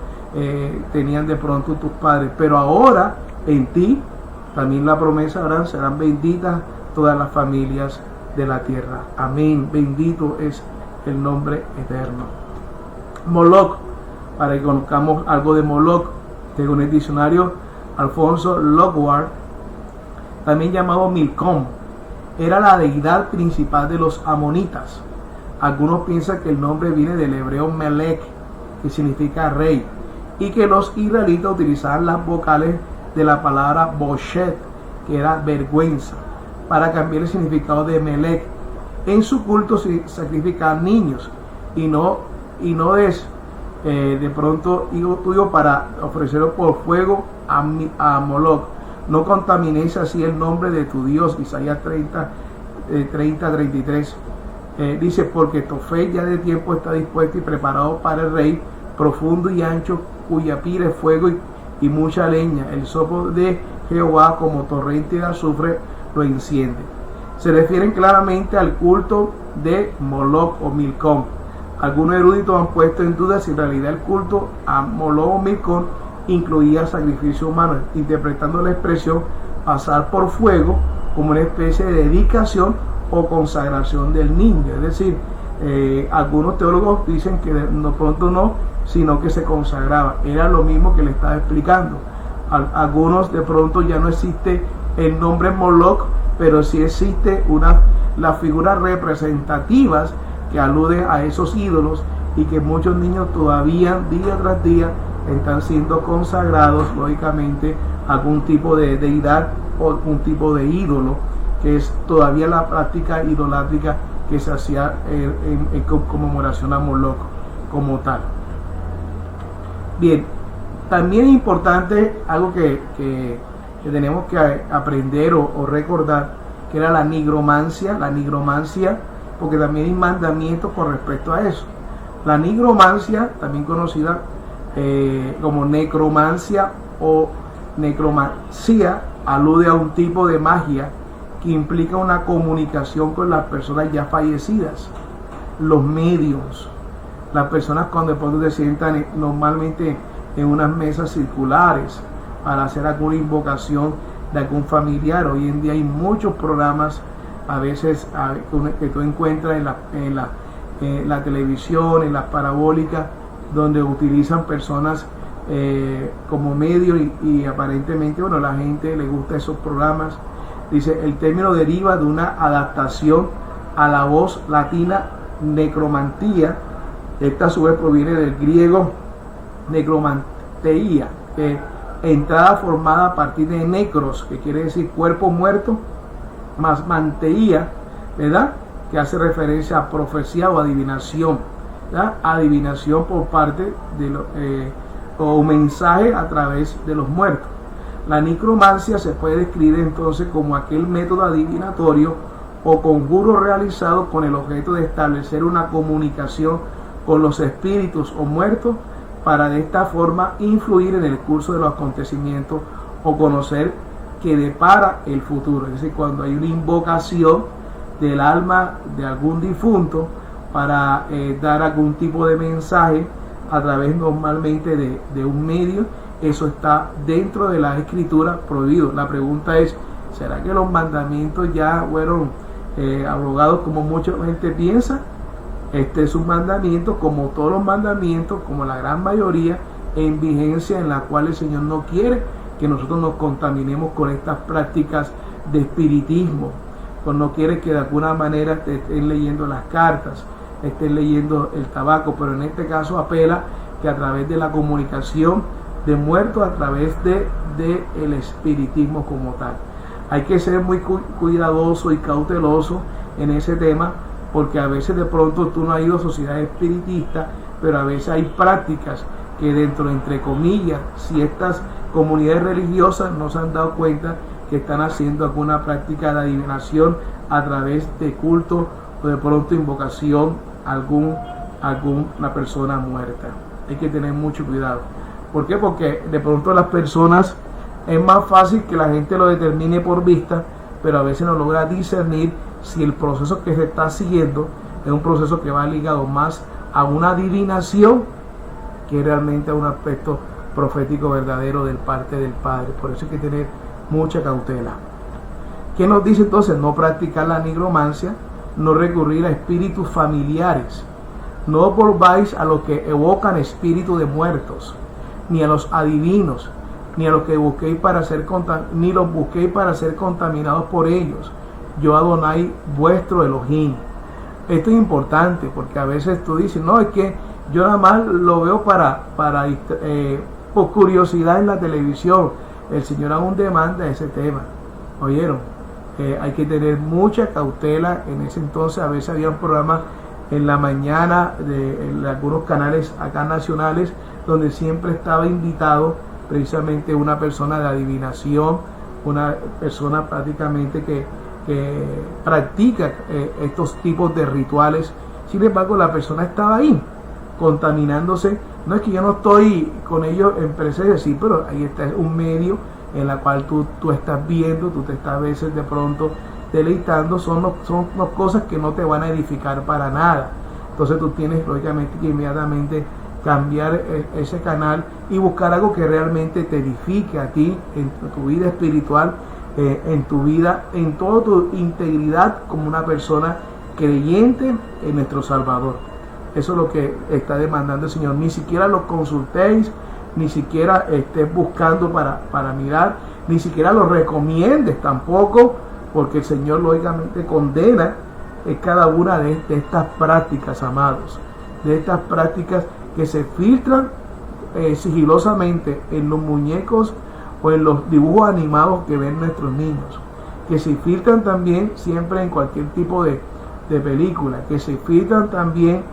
tenían de pronto tus padres. Pero ahora en ti también la promesa serán benditas todas las familias de la tierra. Amén. Bendito es el nombre eterno. Moloch, para que conozcamos algo de Moloch, según el diccionario Alfonso Lockhart, también llamado Milcom, era la deidad principal de los amonitas. Algunos piensan que el nombre viene del hebreo Melech, que significa rey, y que los israelitas utilizaban las vocales de la palabra Boshet, que era vergüenza, para cambiar el significado de Melech. En su culto se sacrificaban niños y no es de pronto hijo tuyo para ofrecerlo por fuego a Moloch. No contamines así el nombre de tu Dios. Isaías 30:33 dice: porque Tofet ya de tiempo está dispuesto y preparado para el rey, profundo y ancho, cuya pira es fuego y mucha leña. El soplo de Jehová como torrente de azufre lo enciende. Se refieren claramente al culto de Moloch o Milcom. Algunos eruditos han puesto en duda si en realidad el culto a Moloch o Milcom incluía sacrificio humano, interpretando la expresión pasar por fuego como una especie de dedicación o consagración del niño. Es decir, algunos teólogos dicen que pronto no, sino que se consagraba. Era lo mismo que le estaba explicando. Algunos de pronto ya no existe el nombre Moloch, pero sí existe las figuras representativas que aluden a esos ídolos y que muchos niños todavía día tras día están siendo consagrados, lógicamente, a algún tipo de deidad o algún tipo de ídolo, que es todavía la práctica idolátrica que se hacía en conmemoración a Moloch como tal. Bien, también es importante algo que tenemos que aprender o recordar, que era la nigromancia, porque también hay mandamientos con respecto a eso. La nigromancia, también conocida como necromancia o necromancia, alude a un tipo de magia que implica una comunicación con las personas ya fallecidas, los medios. Las personas cuando se sientan normalmente en unas mesas circulares para hacer alguna invocación de algún familiar. Hoy en día hay muchos programas, a veces que tú encuentras en la televisión, en las parabólicas, donde utilizan personas como medio y aparentemente, bueno, la gente le gusta esos programas. Dice, el término deriva de una adaptación a la voz latina necromantía. Esta a su vez proviene del griego necromanteía, entrada formada a partir de necros, que quiere decir cuerpo muerto, más manteía, ¿verdad?, que hace referencia a profecía o adivinación, ¿verdad?, adivinación por parte de o mensaje a través de los muertos. La necromancia se puede describir entonces como aquel método adivinatorio o conjuro realizado con el objeto de establecer una comunicación con los espíritus o muertos, para de esta forma influir en el curso de los acontecimientos o conocer qué depara el futuro. Es decir, cuando hay una invocación del alma de algún difunto para dar algún tipo de mensaje a través normalmente de un medio, eso está dentro de la escritura prohibido. La pregunta es, ¿será que los mandamientos ya fueron abrogados como mucha gente piensa? Este es un mandamiento, como todos los mandamientos, como la gran mayoría, en vigencia, en la cual el Señor no quiere que nosotros nos contaminemos con estas prácticas de espiritismo, pues no quiere que de alguna manera estén leyendo las cartas, estén leyendo el tabaco, pero en este caso apela que a través de la comunicación de muertos, a través de el espiritismo como tal. Hay que ser muy cuidadoso y cauteloso en ese tema, porque a veces de pronto tú no has ido a sociedades espiritistas, pero a veces hay prácticas que dentro, entre comillas, si estas comunidades religiosas no se han dado cuenta que están haciendo alguna práctica de adivinación a través de culto o de pronto invocación a alguna persona muerta. Hay que tener mucho cuidado. ¿Por qué? Porque de pronto las personas es más fácil que la gente lo determine por vista, pero a veces no logra discernir si el proceso que se está siguiendo es un proceso que va ligado más a una adivinación que realmente a un aspecto profético verdadero del parte del Padre. Por eso hay que tener mucha cautela. ¿Qué nos dice entonces? No practicar la nigromancia, no recurrir a espíritus familiares, no volváis a los que evocan espíritus de muertos, ni a los adivinos, ni a los que busquéis ni los busquéis para ser contaminados por ellos. Yo Adonai vuestro Elohim. Esto es importante porque a veces tú dices, no, es que yo nada más lo veo por curiosidad en la televisión. El Señor aún demanda ese tema. ¿Oyeron? Hay que tener mucha cautela. En ese entonces a veces había un programa en la mañana en algunos canales acá nacionales donde siempre estaba invitado precisamente una persona de adivinación, una persona prácticamente que practica estos tipos de rituales. Sin embargo, la persona estaba ahí contaminándose. No es que yo no estoy con ellos en presencia, sí, pero ahí está un medio en la cual tú estás viendo, tú te estás a veces de pronto deleitando. Son cosas que no te van a edificar para nada. Entonces tú tienes lógicamente que inmediatamente cambiar ese canal y buscar algo que realmente te edifique a ti en tu vida espiritual, en tu vida, en toda tu integridad como una persona creyente en nuestro Salvador. Eso es lo que está demandando el Señor. Ni siquiera lo consultéis, ni siquiera estés buscando para mirar, ni siquiera lo recomiendes tampoco, porque el Señor lógicamente condena cada una de estas prácticas, amados, de estas prácticas que se filtran sigilosamente en los muñecos o en los dibujos animados que ven nuestros niños, que se filtran también siempre en cualquier tipo de película, que se filtran también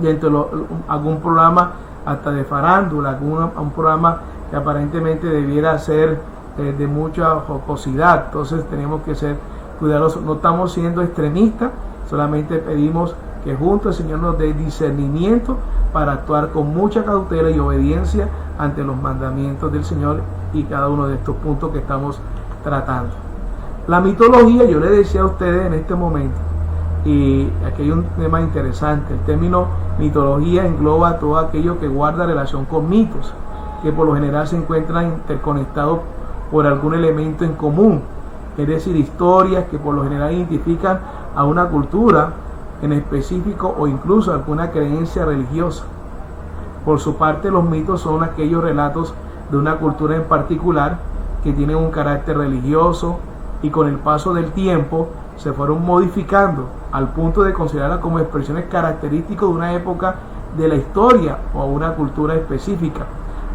dentro de algún programa hasta de farándula, un programa que aparentemente debiera ser de mucha jocosidad. Entonces tenemos que ser cuidadosos. No estamos siendo extremistas, solamente pedimos que junto al Señor nos dé discernimiento para actuar con mucha cautela y obediencia ante los mandamientos del Señor y cada uno de estos puntos que estamos tratando. La mitología, yo le decía a ustedes en este momento, y aquí hay un tema interesante. El término mitología engloba todo aquello que guarda relación con mitos, que por lo general se encuentran interconectados por algún elemento en común, es decir, historias que por lo general identifican a una cultura en específico o incluso alguna creencia religiosa. Por su parte, los mitos son aquellos relatos de una cultura en particular que tienen un carácter religioso y con el paso del tiempo se fueron modificando al punto de considerarlas como expresiones características de una época de la historia o a una cultura específica.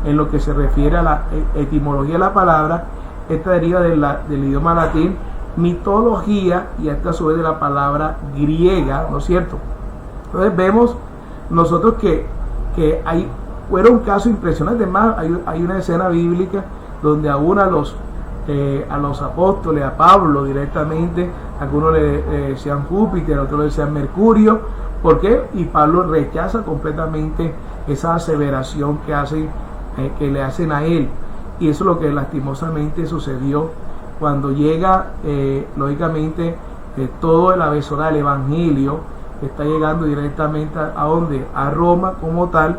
En lo que se refiere a la etimología de la palabra, esta deriva del idioma latín mitología y esta a su vez de la palabra griega, ¿no es cierto? Entonces vemos nosotros que fueron casos impresionantes. Más hay una escena bíblica donde aún a los apóstoles, a Pablo directamente, algunos le decían Júpiter, otros le decían Mercurio. ¿Por qué? Y Pablo rechaza completamente esa aseveración que le hacen a él. Y eso es lo que lastimosamente sucedió cuando llega, lógicamente, todo el avisora del Evangelio está llegando directamente a ¿dónde? A Roma como tal.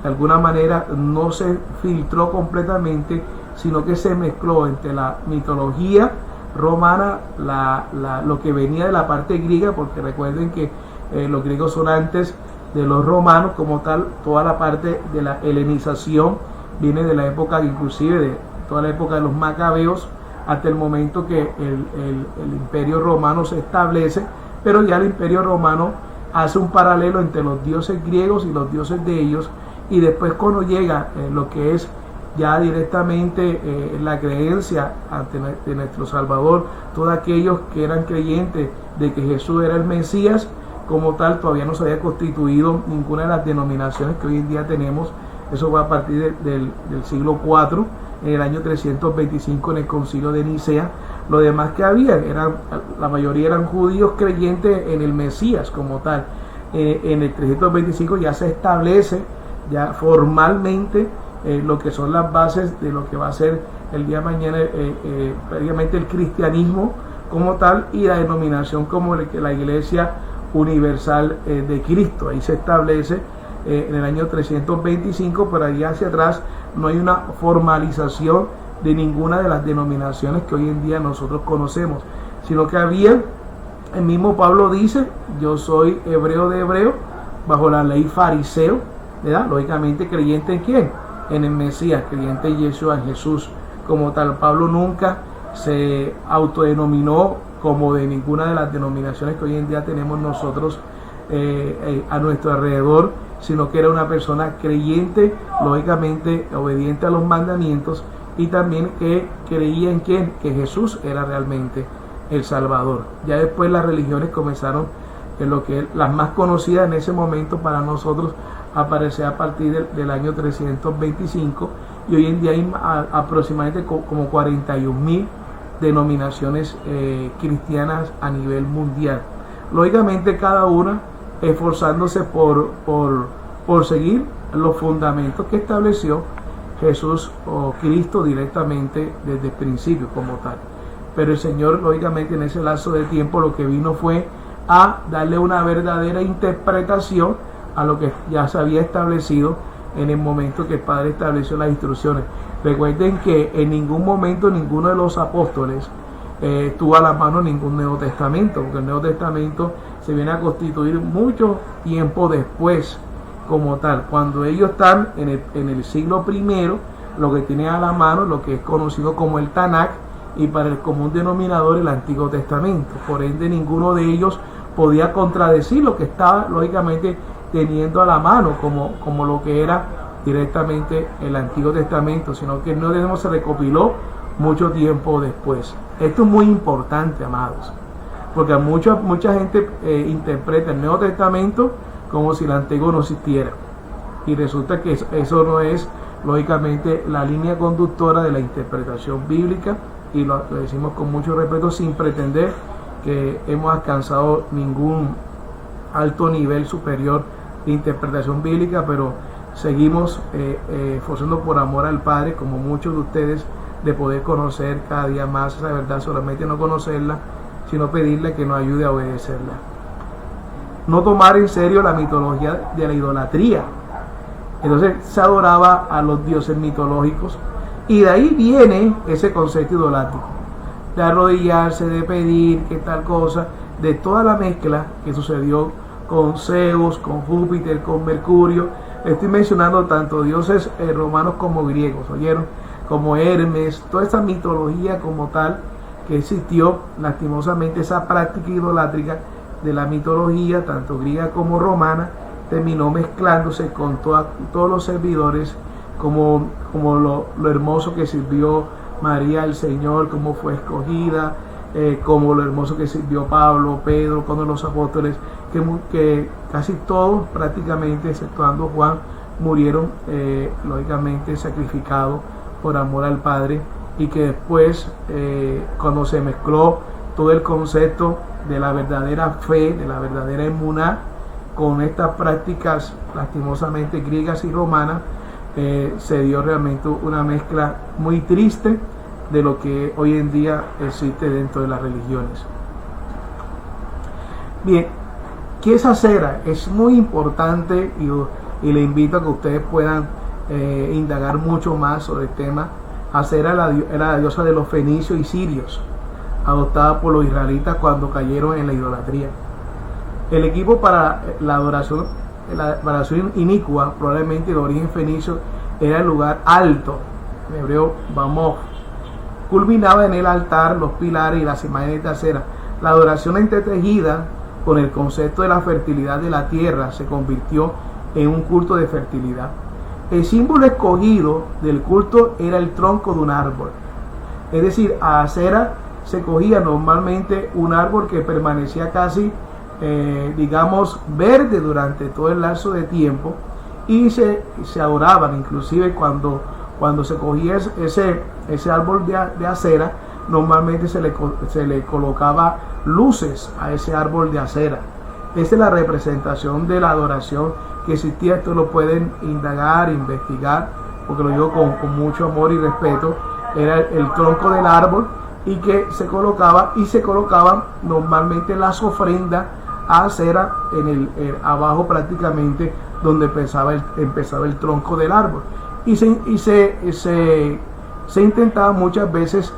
De alguna manera no se filtró completamente, sino que se mezcló entre la mitología romana, lo que venía de la parte griega, porque recuerden que los griegos son antes de los romanos como tal. Toda la parte de la helenización viene de la época, inclusive de toda la época de los macabeos, hasta el momento que el imperio romano se establece, pero ya el imperio romano hace un paralelo entre los dioses griegos y los dioses de ellos, y después cuando llega lo que es ya directamente la creencia de nuestro Salvador, todos aquellos que eran creyentes de que Jesús era el Mesías, como tal, todavía no se había constituido ninguna de las denominaciones que hoy en día tenemos. Eso va a partir del siglo IV, en el año 325 en el concilio de Nicea. Lo demás que había, la mayoría eran judíos creyentes en el Mesías como tal. En el 325 ya se establece ya formalmente lo que son las bases de lo que va a ser el día de mañana prácticamente el cristianismo como tal, y la denominación como la Iglesia Universal de Cristo. Ahí se establece en el año 325, pero ahí hacia atrás no hay una formalización de ninguna de las denominaciones que hoy en día nosotros conocemos, sino que había, el mismo Pablo dice, yo soy hebreo de hebreo, bajo la ley fariseo, ¿verdad? Lógicamente creyente en quién, en el Mesías, creyente en Yeshua, en Jesús como tal. Pablo nunca se autodenominó como de ninguna de las denominaciones que hoy en día tenemos nosotros a nuestro alrededor, sino que era una persona creyente, lógicamente obediente a los mandamientos, y también que creía en quién, que Jesús era realmente el Salvador. Ya después las religiones comenzaron, en lo que las más conocidas en ese momento para nosotros, aparecer a partir del año 325, y hoy en día hay aproximadamente como 41.000 denominaciones cristianas a nivel mundial. Lógicamente cada una esforzándose por seguir los fundamentos que estableció Jesús o Cristo directamente desde el principio como tal. Pero el Señor, lógicamente, en ese lapso de tiempo lo que vino fue a darle una verdadera interpretación a lo que ya se había establecido en el momento que el Padre estableció las instrucciones. Recuerden que en ningún momento ninguno de los apóstoles tuvo a la mano ningún Nuevo Testamento, porque el Nuevo Testamento se viene a constituir mucho tiempo después como tal. Cuando ellos están en el siglo I, lo que tienen a la mano, lo que es conocido como el Tanakh, y para el común denominador el Antiguo Testamento. Por ende, ninguno de ellos podía contradecir lo que estaba lógicamente teniendo a la mano como lo que era directamente el Antiguo Testamento, sino que el Nuevo Testamento se recopiló mucho tiempo después. Esto es muy importante, amados, porque mucha gente interpreta el Nuevo Testamento como si el Antiguo no existiera, y resulta que eso no es lógicamente la línea conductora de la interpretación bíblica, y lo decimos con mucho respeto, sin pretender que hemos alcanzado ningún alto nivel superior de interpretación bíblica, pero seguimos esforzando por amor al Padre, como muchos de ustedes, de poder conocer cada día más esa verdad, solamente no conocerla, sino pedirle que nos ayude a obedecerla. No tomar en serio la mitología de la idolatría. Entonces se adoraba a los dioses mitológicos, y de ahí viene ese concepto idolátrico, de arrodillarse, de pedir, que tal cosa, de toda la mezcla que sucedió con Zeus, con Júpiter, con Mercurio. Estoy mencionando tanto dioses romanos como griegos, ¿oyeron? Como Hermes, toda esa mitología como tal que existió. Lastimosamente esa práctica idolátrica de la mitología, tanto griega como romana, terminó mezclándose con todos los servidores, como lo hermoso que sirvió María al Señor, cómo fue escogida, como lo hermoso que sirvió Pablo, Pedro, con los apóstoles, que casi todos prácticamente, exceptuando Juan, murieron lógicamente sacrificados por amor al Padre, y que después cuando se mezcló todo el concepto de la verdadera fe, de la verdadera emuná, con estas prácticas lastimosamente griegas y romanas, se dio realmente una mezcla muy triste de lo que hoy en día existe dentro de las religiones. Bien, ¿qué es Acera? Es muy importante, y le invito a que ustedes puedan indagar mucho más sobre el tema. Acera era la diosa de los fenicios y sirios, adoptada por los israelitas cuando cayeron en la idolatría. El equipo para la adoración la separación inicua, probablemente de origen fenicio, era el lugar alto, en hebreo Bamoj. Culminaba en el altar, los pilares y las imágenes de acera. La adoración entretejida con el concepto de la fertilidad de la tierra se convirtió en un culto de fertilidad. El símbolo escogido del culto era el tronco de un árbol. Es decir, a acera se cogía normalmente un árbol que permanecía casi, digamos, verde durante todo el lapso de tiempo, y se adoraban. Inclusive cuando se cogía ese árbol de acera, normalmente se le colocaba luces a ese árbol de acera. Esa es la representación de la adoración que existía. Esto lo pueden indagar, investigar, porque lo digo con mucho amor y respeto. Era el tronco del árbol, y que se colocaban normalmente las ofrendas a acera abajo, prácticamente donde empezaba el tronco del árbol, y se intentaba muchas veces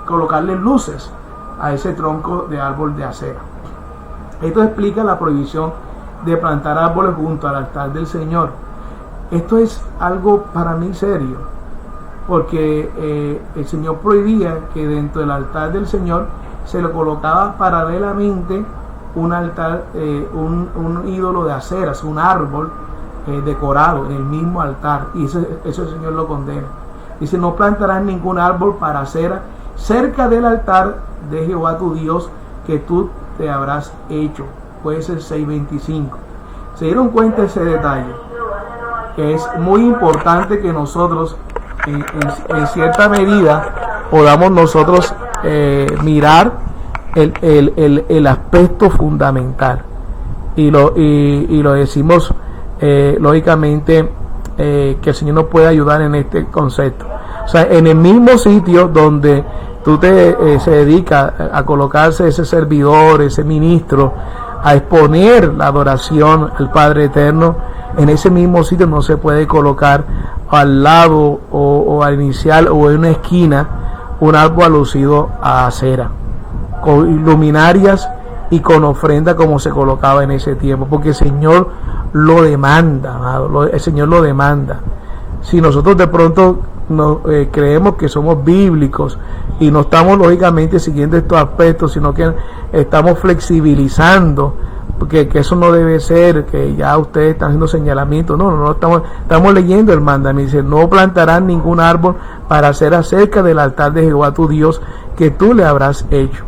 colocarle luces a ese tronco de árbol de acera. Esto explica la prohibición de plantar árboles junto al altar del Señor. Esto es algo para mí serio, porque el Señor prohibía que dentro del altar del Señor se le colocaba paralelamente un altar, un ídolo de aceras, un árbol decorado en el mismo altar, y eso el Señor lo condena. Dice: no plantarás ningún árbol para acera cerca del altar de Jehová tu Dios, que tú te habrás hecho. Puede ser 6:25. ¿Se dieron cuenta de ese detalle? Que es muy importante que nosotros en cierta medida podamos nosotros mirar el aspecto fundamental, y lo decimos lógicamente, que el Señor nos puede ayudar en este concepto. O sea, en el mismo sitio donde tú se dedica a colocarse ese servidor, ese ministro, a exponer la adoración al Padre Eterno, en ese mismo sitio no se puede colocar al lado o al inicial o en una esquina un árbol alucido a acera, con luminarias y con ofrenda como se colocaba en ese tiempo, porque el Señor lo demanda, el Señor lo demanda. Si nosotros de pronto creemos que somos bíblicos y no estamos lógicamente siguiendo estos aspectos, sino que estamos flexibilizando, porque que eso no debe ser, que ya ustedes están haciendo señalamientos. No, estamos leyendo el mandamiento. Dice: no plantarán ningún árbol para hacer acerca del altar de Jehová tu Dios, que tú le habrás hecho.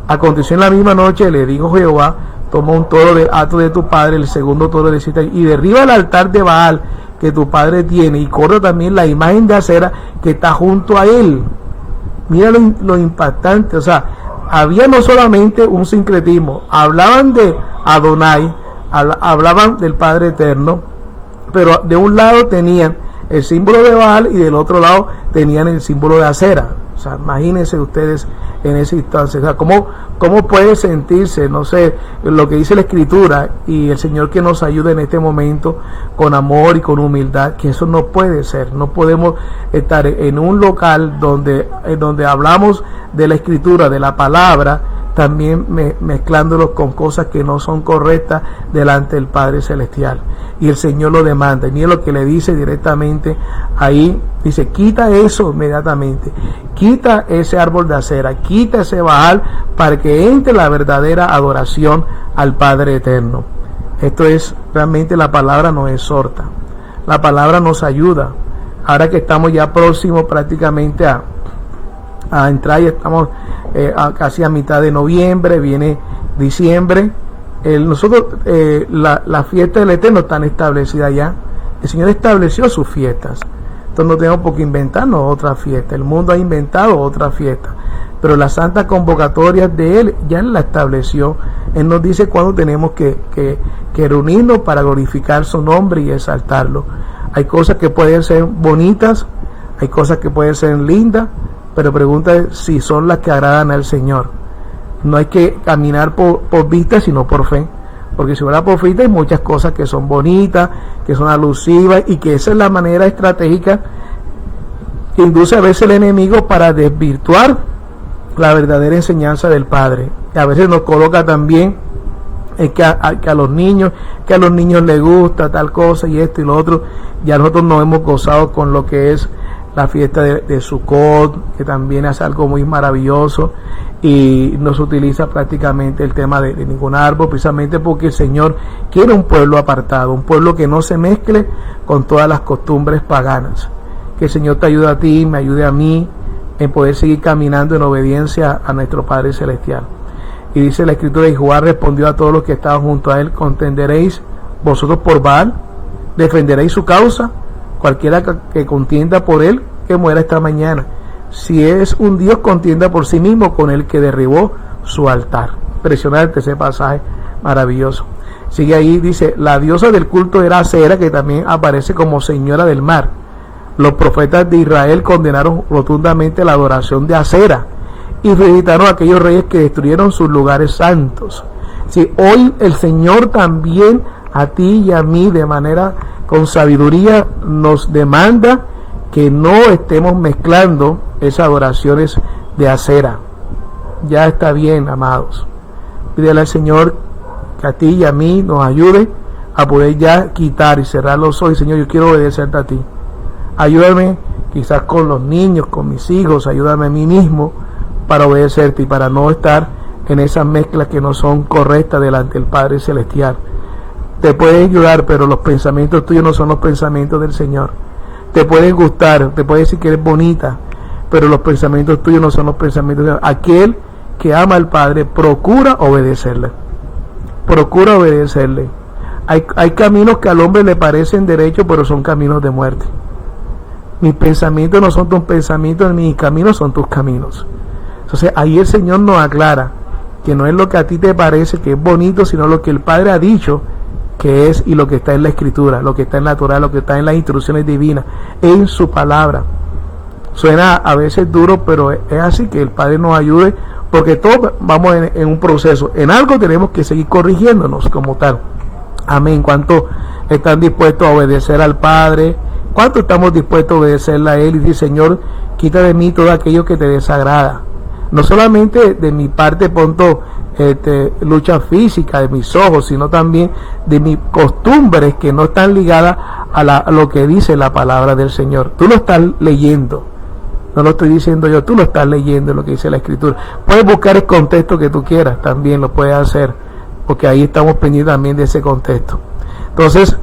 Aconteció en la misma noche, le dijo Jehová: toma un toro del hato de tu padre, el segundo toro de Cita, y derriba el altar de Baal que tu padre tiene, y corta también la imagen de acera que está junto a él. Mira lo impactante. O sea, había no solamente un sincretismo, hablaban de Adonai, hablaban del Padre Eterno, pero de un lado tenían el símbolo de Baal y del otro lado tenían el símbolo de acera. O sea, imagínense ustedes en esa instancia. O sea, ¿cómo puede sentirse, no sé, lo que dice la Escritura, y el Señor que nos ayude en este momento con amor y con humildad? Que eso no puede ser. No podemos estar en un local donde hablamos de la Escritura, de la palabra, también mezclándolos con cosas que no son correctas delante del Padre Celestial. Y el Señor lo demanda. Y mira lo que le dice directamente ahí. Dice: quita eso inmediatamente. Quita ese árbol de acera. Quita ese Baal, para que entre la verdadera adoración al Padre Eterno. Esto es, realmente la palabra nos exhorta. La palabra nos ayuda. Ahora que estamos ya próximos prácticamente a entrar, y estamos casi a mitad de noviembre, viene diciembre. La fiesta del Eterno están establecidas ya. El Señor estableció sus fiestas. Entonces no tenemos por qué inventarnos otra fiesta. El mundo ha inventado otra fiesta, pero las santas convocatorias de Él ya Él la estableció. Él nos dice cuándo tenemos que reunirnos para glorificar su nombre y exaltarlo. Hay cosas que pueden ser bonitas, hay cosas que pueden ser lindas, pero pregunta es si son las que agradan al Señor. No hay que caminar por vista, sino por fe. Porque si fuera por fe, hay muchas cosas que son bonitas, que son alusivas, y que esa es la manera estratégica que induce a veces el enemigo para desvirtuar la verdadera enseñanza del Padre. Y a veces nos coloca también es que a los niños les gusta tal cosa y esto y lo otro. Ya nosotros nos hemos gozado con lo que es la fiesta de Sukkot, que también es algo muy maravilloso, y no se utiliza prácticamente el tema de ningún árbol, precisamente porque el Señor quiere un pueblo apartado, un pueblo que no se mezcle con todas las costumbres paganas. Que el Señor te ayude a ti, me ayude a mí en poder seguir caminando en obediencia a nuestro Padre Celestial. Y dice la Escritura: y Jehová respondió a todos los que estaban junto a él: ¿contenderéis vosotros por Baal? ¿Defenderéis su causa? Cualquiera que contienda por él, que muera esta mañana. Si es un Dios, contienda por sí mismo con el que derribó su altar. Impresionante ese pasaje, maravilloso. Sigue ahí, dice: la diosa del culto era Acera, que también aparece como señora del mar. Los profetas de Israel condenaron rotundamente la adoración de Acera y felicitaron a aquellos reyes que destruyeron sus lugares santos. Si hoy el Señor también a ti y a mí, de manera con sabiduría, nos demanda que no estemos mezclando esas adoraciones de Acera. Ya está bien, amados. Pídele al Señor que a ti y a mí nos ayude a poder ya quitar y cerrar los ojos. Señor, yo quiero obedecerte a ti. Ayúdame quizás con los niños, con mis hijos, ayúdame a mí mismo para obedecerte y para no estar en esas mezclas que no son correctas delante del Padre Celestial. Te puede ayudar, pero los pensamientos tuyos no son los pensamientos del Señor. Te pueden gustar, te puede decir que eres bonita, pero los pensamientos tuyos no son los pensamientos del Señor. Aquel que ama al Padre procura obedecerle. Procura obedecerle. Hay caminos que al hombre le parecen derechos, pero son caminos de muerte. Mis pensamientos no son tus pensamientos, mis caminos son tus caminos. Entonces ahí el Señor nos aclara que no es lo que a ti te parece que es bonito, sino lo que el Padre ha dicho que es, y lo que está en la Escritura, lo que está en la Torá, lo que está en las instrucciones divinas, en su palabra. Suena a veces duro, pero es así, que el Padre nos ayude, porque todos vamos en un proceso. En algo tenemos que seguir corrigiéndonos como tal. Amén. ¿Cuántos están dispuestos a obedecer al Padre? ¿Cuánto estamos dispuestos a obedecerle a Él y decir: Señor, quita de mí todo aquello que te desagrada? No solamente de mi parte, punto, lucha física, de mis ojos, sino también de mis costumbres que no están ligadas a lo que dice la palabra del Señor. Tú lo estás leyendo, no lo estoy diciendo yo, tú lo estás leyendo, lo que dice la Escritura. Puedes buscar el contexto que tú quieras, también lo puedes hacer, porque ahí estamos pendientes también de ese contexto. Entonces,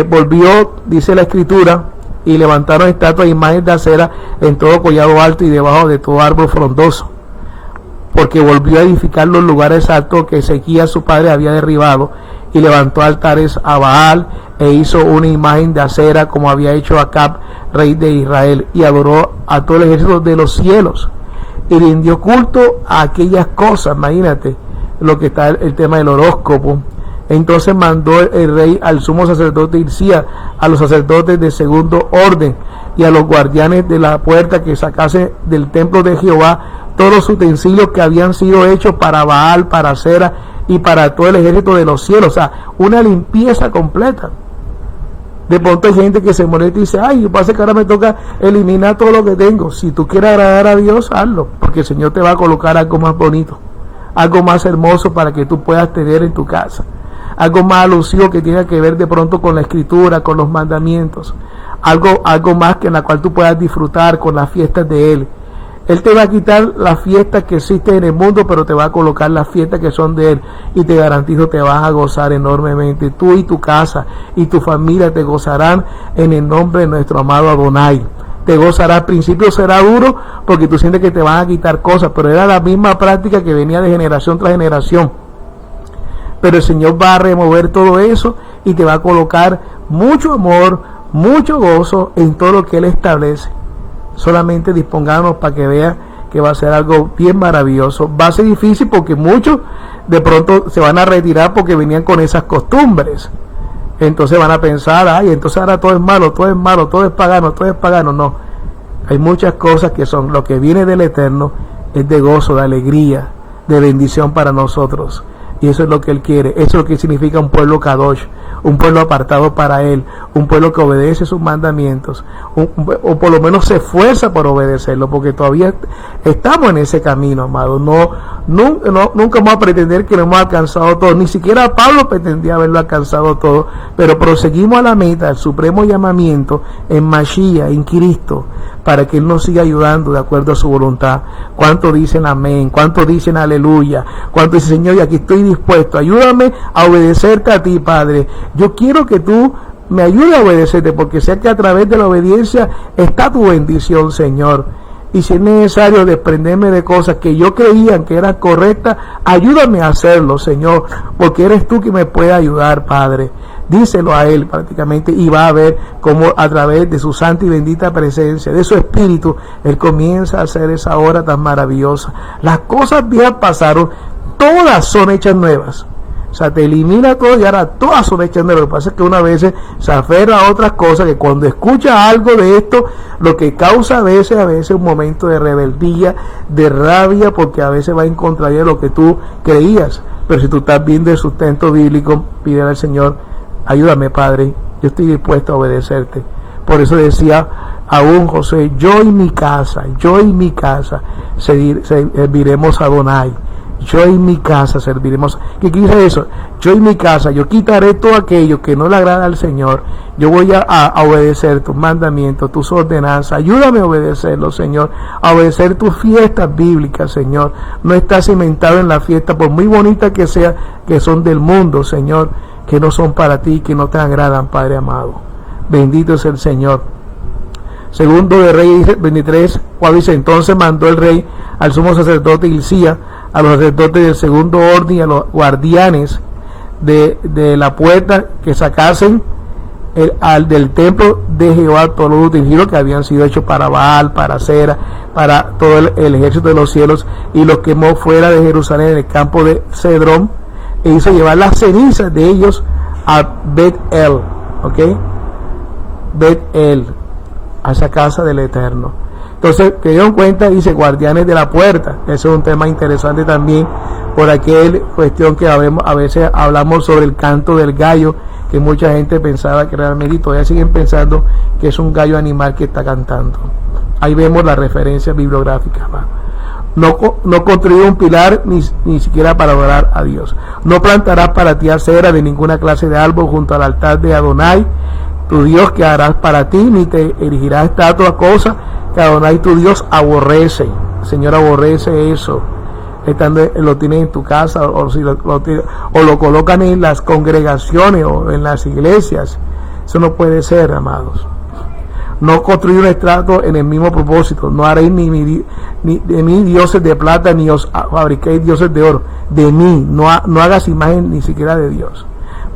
volvió, dice la Escritura, y levantaron estatuas e imágenes de acera en todo collado alto y debajo de todo árbol frondoso, porque volvió a edificar los lugares altos que Ezequías su padre había derribado, y levantó altares a Baal, e hizo una imagen de acera como había hecho Acab, rey de Israel, y adoró a todo el ejército de los cielos, y rindió culto a aquellas cosas. Imagínate lo que está el tema del horóscopo. Entonces mandó el rey al sumo sacerdote Hilcías, a los sacerdotes de segundo orden y a los guardianes de la puerta, que sacase del templo de Jehová todos los utensilios que habían sido hechos para Baal, para Acera y para todo el ejército de los cielos. O sea, una limpieza completa. De pronto hay gente que se molesta y dice: ay, pasa que ahora me toca eliminar todo lo que tengo. Si tú quieres agradar a Dios, hazlo, porque el Señor te va a colocar algo más bonito, algo más hermoso para que tú puedas tener en tu casa, algo más alusivo que tenga que ver de pronto con la Escritura, con los mandamientos, algo más que en la cual tú puedas disfrutar con las fiestas de Él. Él te va a quitar las fiestas que existen en el mundo, pero te va a colocar las fiestas que son de Él, y te garantizo te vas a gozar enormemente. Tú y tu casa y tu familia te gozarán en el nombre de nuestro amado Adonai. Te gozará. Al principio será duro porque tú sientes que te van a quitar cosas, pero era la misma práctica que venía de generación tras generación. Pero el Señor va a remover todo eso y te va a colocar mucho amor, mucho gozo en todo lo que Él establece. Solamente dispongámonos para que vean que va a ser algo bien maravilloso. Va a ser difícil porque muchos de pronto se van a retirar porque venían con esas costumbres. Entonces van a pensar: ay, entonces ahora todo es malo, todo es malo, todo es pagano, todo es pagano. No, hay muchas cosas que son lo que viene del Eterno, es de gozo, de alegría, de bendición para nosotros. Y eso es lo que Él quiere. Eso es lo que significa un pueblo Kadosh, un pueblo apartado para Él, un pueblo que obedece sus mandamientos, o por lo menos se esfuerza por obedecerlo, porque todavía estamos en ese camino, amado. Nunca vamos a pretender que lo hemos alcanzado todo, ni siquiera Pablo pretendía haberlo alcanzado todo, pero proseguimos a la meta, al supremo llamamiento en Mashiach, en Cristo, para que Él nos siga ayudando de acuerdo a su voluntad. ¿Cuánto dicen amén? ¿Cuánto dicen aleluya? ¿Cuánto dicen, Señor, y aquí estoy dispuesto? Ayúdame a obedecerte a ti, Padre. Yo quiero que tú me ayudes a obedecerte, porque sé que a través de la obediencia está tu bendición, Señor. Y si es necesario desprenderme de cosas que yo creía que eran correctas, ayúdame a hacerlo, Señor, porque eres tú que me puedes ayudar, Padre. Díselo a Él prácticamente, y va a ver cómo a través de su santa y bendita presencia, de su Espíritu, Él comienza a hacer esa obra tan maravillosa. Las cosas viejas pasaron, todas son hechas nuevas. O sea, te elimina todo y ahora todas son hechas nuevas. Lo que pasa es que una vez se aferra a otras cosas, que cuando escucha algo de esto, lo que causa a veces un momento de rebeldía, de rabia, porque a veces va en contra de lo que tú creías. Pero si tú estás viendo el sustento bíblico, pide al Señor, ayúdame, Padre, yo estoy dispuesto a obedecerte. Por eso decía aún José, yo y mi casa serviremos a Adonai. Yo y mi casa serviremos. ¿Qué quiere decir eso? Yo y mi casa, yo quitaré todo aquello que no le agrada al Señor. Yo voy a obedecer tus mandamientos, tus ordenanzas. Ayúdame a obedecerlos, Señor. A obedecer tus fiestas bíblicas, Señor. No está cimentado en la fiesta, por muy bonita que sea, que son del mundo, Señor, que no son para ti, que no te agradan, Padre amado. Bendito es el Señor. Segundo de Reyes 23, cuando dice, entonces mandó el rey al sumo sacerdote Hilcías, a los sacerdotes del segundo orden y a los guardianes de la puerta, que sacasen al del templo de Jehová todos los utensilios que habían sido hechos para Baal, para Acera, para todo el ejército de los cielos, y los quemó fuera de Jerusalén en el campo de Cedrón, e hizo llevar las cenizas de ellos a Bet-El, Bet-El, a esa casa del Eterno. Entonces, que dieron cuenta, dice, guardianes de la puerta. Ese es un tema interesante también, por aquella cuestión que a veces hablamos sobre el canto del gallo, que mucha gente pensaba que realmente, y todavía siguen pensando, que es un gallo animal que está cantando. Ahí vemos la referencia bibliográfica. No construyó un pilar ni siquiera para adorar a Dios. No plantarás para ti acera de ninguna clase de árbol junto al altar de Adonai, tu Dios, que harás para ti, ni te erigirás estatua, cosa que Adonai tu Dios aborrece. El Señor aborrece eso. Lo tienes en tu casa, o lo colocan en las congregaciones o en las iglesias. Eso no puede ser, amados. No construir un estrato en el mismo propósito. No haréis ni de mí dioses de plata, ni os fabriquéis dioses de oro. De mí, no hagas imagen ni siquiera de Dios.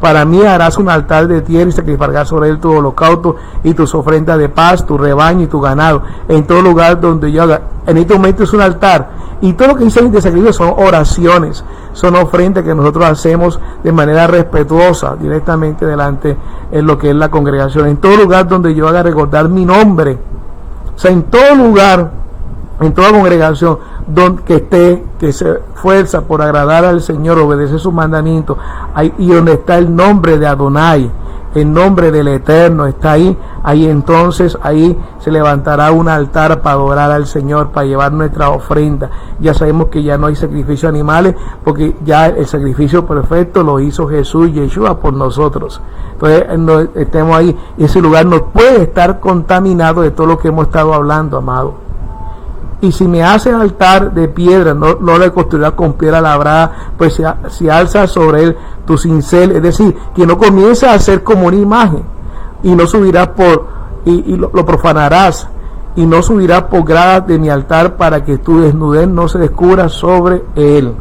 Para mí harás un altar de tierra y sacrificarás sobre él tu holocausto y tus ofrendas de paz, tu rebaño y tu ganado, en todo lugar donde yo haga. En este momento es un altar, y todo lo que dice de sacrificio son oraciones, son ofrendas que nosotros hacemos de manera respetuosa, directamente delante en lo que es la congregación. En todo lugar donde yo haga recordar mi nombre, o sea, en todo lugar, en toda congregación donde esté, que se esfuerza por agradar al Señor, obedecer sus mandamientos, y donde está el nombre de Adonai, el nombre del Eterno está ahí entonces ahí se levantará un altar para adorar al Señor, para llevar nuestra ofrenda. Ya sabemos que ya no hay sacrificio de animales, porque ya el sacrificio perfecto lo hizo Jesús, Yeshua, por nosotros. Entonces no estemos ahí, ese lugar no puede estar contaminado de todo lo que hemos estado hablando, amado. Y si me hace altar de piedra, no le construirás con piedra labrada, pues si alzas sobre él tu cincel, es decir, que no comiences a hacer como una imagen, y no subirás y lo profanarás, y no subirás por gradas de mi altar, para que tu desnudez no se descubra sobre él.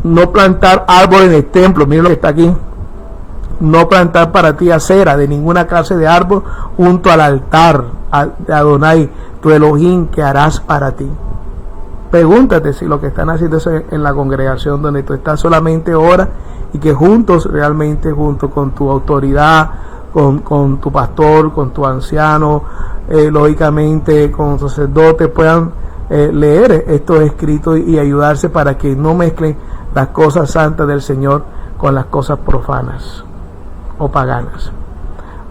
No plantar árbol en el templo, miren lo que está aquí. No plantar para ti acera de ninguna clase de árbol junto al altar de Adonai, tu Elohim, que harás para ti. Pregúntate si lo que están haciendo es en la congregación donde tú estás solamente ora, y que juntos, realmente junto con tu autoridad, con tu pastor, con tu anciano, lógicamente con los sacerdotes, puedan leer estos escritos y ayudarse para que no mezclen las cosas santas del Señor con las cosas profanas o paganas.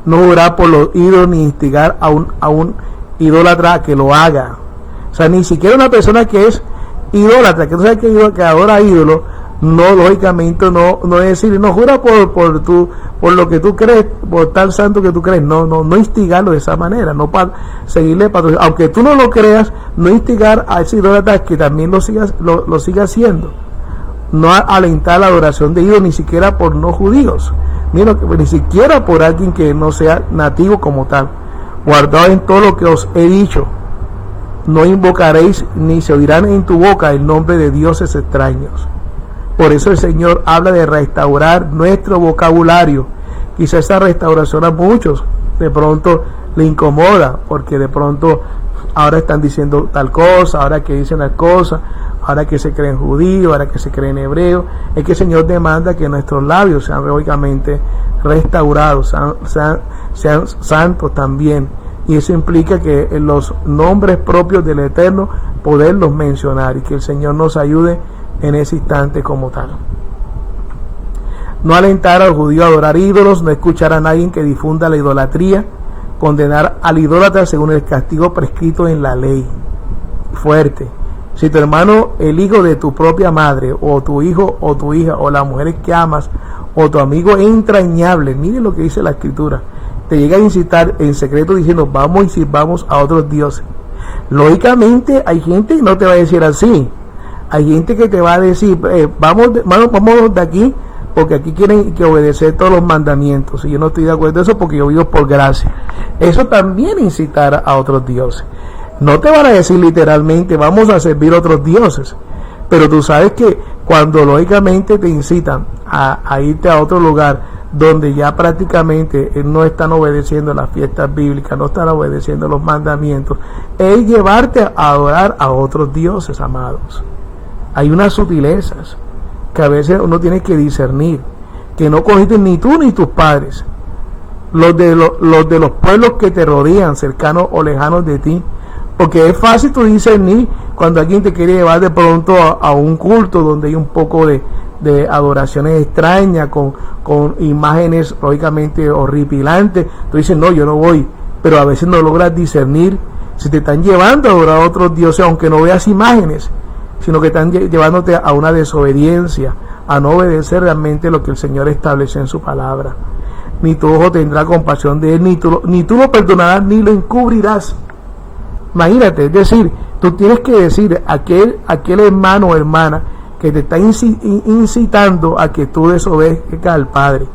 No jurar por los ídolos ni instigar a un idólatra a que lo haga. O sea, ni siquiera una persona que es idólatra, que no sabe que adora ídolos, no, lógicamente no es decir, no jura por lo que tú crees, por tal santo que tú crees, no instigarlo de esa manera, no para seguirle aunque tú no lo creas, no instigar a ese idólatra que también lo siga haciendo, no alentar la adoración de ídolos, ni siquiera por no judíos, ni siquiera por alguien que no sea nativo como tal. Guardad en todo lo que os he dicho, no invocaréis ni se oirán en tu boca el nombre de dioses extraños. Por eso el Señor habla de restaurar nuestro vocabulario. Quizá esa restauración a muchos de pronto le incomoda, porque de pronto ahora están diciendo tal cosa, ahora que dicen tal cosa, ahora que se creen judíos, ahora que se creen hebreos. Es que el Señor demanda que nuestros labios sean lógicamente restaurados, sean santos también. Y eso implica que los nombres propios del Eterno poderlos mencionar, y que el Señor nos ayude en ese instante como tal. No alentar al judío a adorar ídolos, no escuchar a nadie que difunda la idolatría, condenar al idólatra según el castigo prescrito en la ley. Fuerte. Si tu hermano, el hijo de tu propia madre, o tu hijo o tu hija, o las mujeres que amas, o tu amigo entrañable, mire lo que dice la Escritura, te llega a incitar en secreto diciendo vamos y sirvamos a otros dioses. Lógicamente hay gente que no te va a decir así. Hay gente que te va a decir vamos de aquí, porque aquí quieren que obedecer todos los mandamientos, y yo no estoy de acuerdo en eso porque yo vivo por gracia. Eso también incitar a otros dioses. No te van a decir literalmente vamos a servir a otros dioses, pero tú sabes que cuando lógicamente te incitan a irte a otro lugar donde ya prácticamente no están obedeciendo las fiestas bíblicas, no están obedeciendo los mandamientos, es llevarte a adorar a otros dioses, amados. Hay unas sutilezas que a veces uno tiene que discernir, que no cogiste ni tú ni tus padres, los de los pueblos que te rodean, cercanos o lejanos de ti, porque es fácil tú discernir cuando alguien te quiere llevar de pronto a un culto donde hay un poco de adoraciones extrañas, con imágenes lógicamente horripilantes. Tú dices, no, yo no voy, pero a veces no logras discernir si te están llevando a adorar a otros dioses, aunque no veas imágenes, sino que están llevándote a una desobediencia, a no obedecer realmente lo que el Señor establece en su palabra. Ni tu ojo tendrá compasión de él, ni tú lo perdonarás, ni lo encubrirás. Imagínate, es decir, tú tienes que decir a aquel hermano o hermana que te está incitando a que tú desobedezcas al Padre,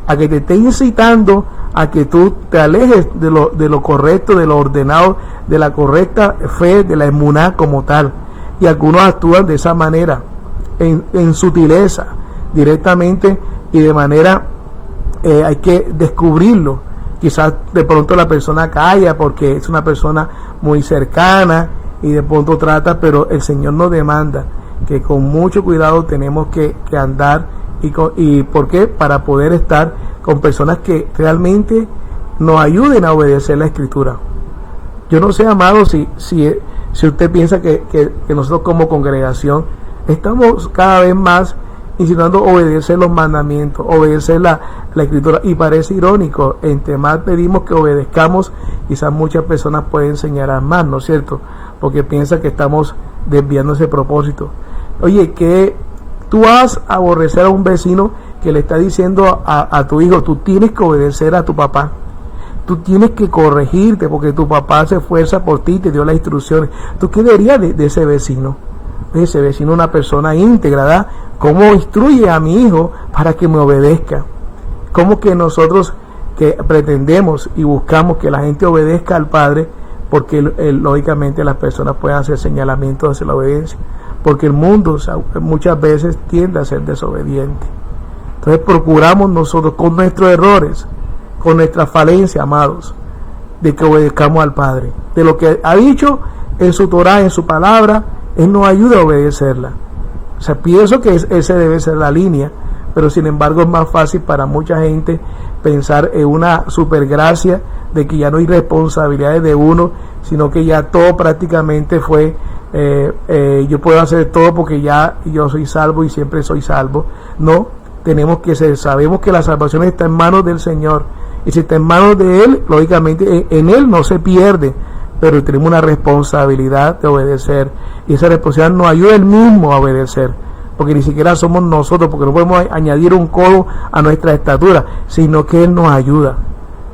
a que te esté incitando a que tú te alejes de lo correcto, de lo ordenado, de la correcta fe, de la emuná como tal. Y algunos actúan de esa manera, en sutileza, directamente, y de manera hay que descubrirlo. Quizás de pronto la persona calla porque es una persona muy cercana y de pronto trata, pero el Señor nos demanda que con mucho cuidado tenemos que andar, y ¿por qué? Para poder estar con personas que realmente nos ayuden a obedecer la Escritura. Yo no sé, amado, si usted piensa que nosotros como congregación estamos cada vez más insinuando obedecer los mandamientos, obedecer la Escritura, y parece irónico, entre más pedimos que obedezcamos, quizás muchas personas pueden señalar más, ¿no es cierto? Porque piensan que estamos desviando ese propósito. Oye, que tú vas a aborrecer a un vecino que le está diciendo a tu hijo, tú tienes que obedecer a tu papá, tú tienes que corregirte porque tu papá se esfuerza por ti, te dio las instrucciones. ¿Tú qué dirías de ese vecino? Ese vecino es una persona íntegra, ¿verdad? ¿Cómo instruye a mi hijo para que me obedezca? ¿Cómo que nosotros que pretendemos y buscamos que la gente obedezca al Padre? Porque lógicamente las personas pueden hacer señalamientos hacia la obediencia, porque el mundo muchas veces tiende a ser desobediente. Entonces procuramos nosotros con nuestros errores, con nuestra falencia, amados, de que obedezcamos al Padre, de lo que ha dicho en su Torah, en su palabra. Él nos ayuda a obedecerla. O sea, pienso que esa debe ser la línea, pero sin embargo es más fácil para mucha gente pensar en una supergracia de que ya no hay responsabilidades de uno, sino que ya todo prácticamente fue yo puedo hacer todo porque ya yo soy salvo y siempre soy salvo. No, tenemos que ser. Sabemos que la salvación está en manos del Señor, y si está en manos de Él, lógicamente en Él no se pierde, pero tenemos una responsabilidad de obedecer, y esa responsabilidad nos ayuda Él mismo a obedecer, porque ni siquiera somos nosotros, porque no podemos añadir un codo a nuestra estatura, sino que Él nos ayuda.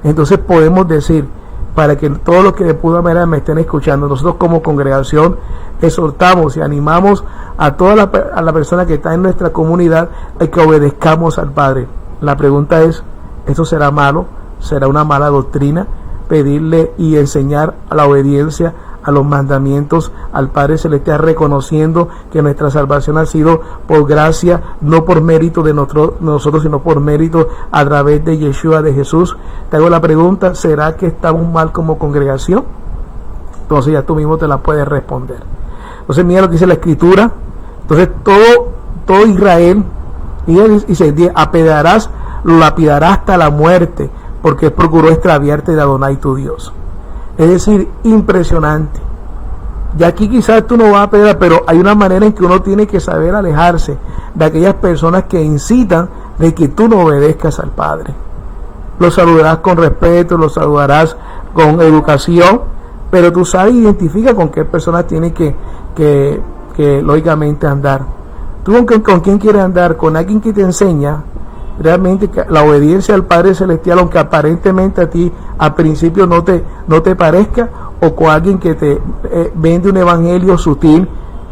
Entonces podemos decir, para que todos los que de pura manera me estén escuchando, nosotros como congregación exhortamos y animamos a toda la persona que está en nuestra comunidad a que obedezcamos al Padre. La pregunta es, ¿esto será malo? ¿Será una mala doctrina? Pedirle y enseñar a la obediencia a los mandamientos al Padre Celestial, reconociendo que nuestra salvación ha sido por gracia, no por mérito de nosotros, sino por mérito a través de Yeshua, de Jesús. Te hago la pregunta, ¿será que estamos mal como congregación? Entonces ya tú mismo te la puedes responder. Entonces mira lo que dice la Escritura. Entonces todo Israel, y se dice, apedrearás, lo lapidarás hasta la muerte, porque él procuró extraviarte de Adonai tu Dios. Es decir, impresionante. Y aquí quizás tú no vas a pedir, pero hay una manera en que uno tiene que saber alejarse de aquellas personas que incitan de que tú no obedezcas al Padre. Lo saludarás con respeto, lo saludarás con educación, pero tú sabes, identifica con qué personas tienes que lógicamente andar. ¿Tú con quién quieres andar? Con alguien que te enseña realmente la obediencia al Padre Celestial, aunque aparentemente a ti al principio no te parezca, o con alguien que te vende un evangelio sutil,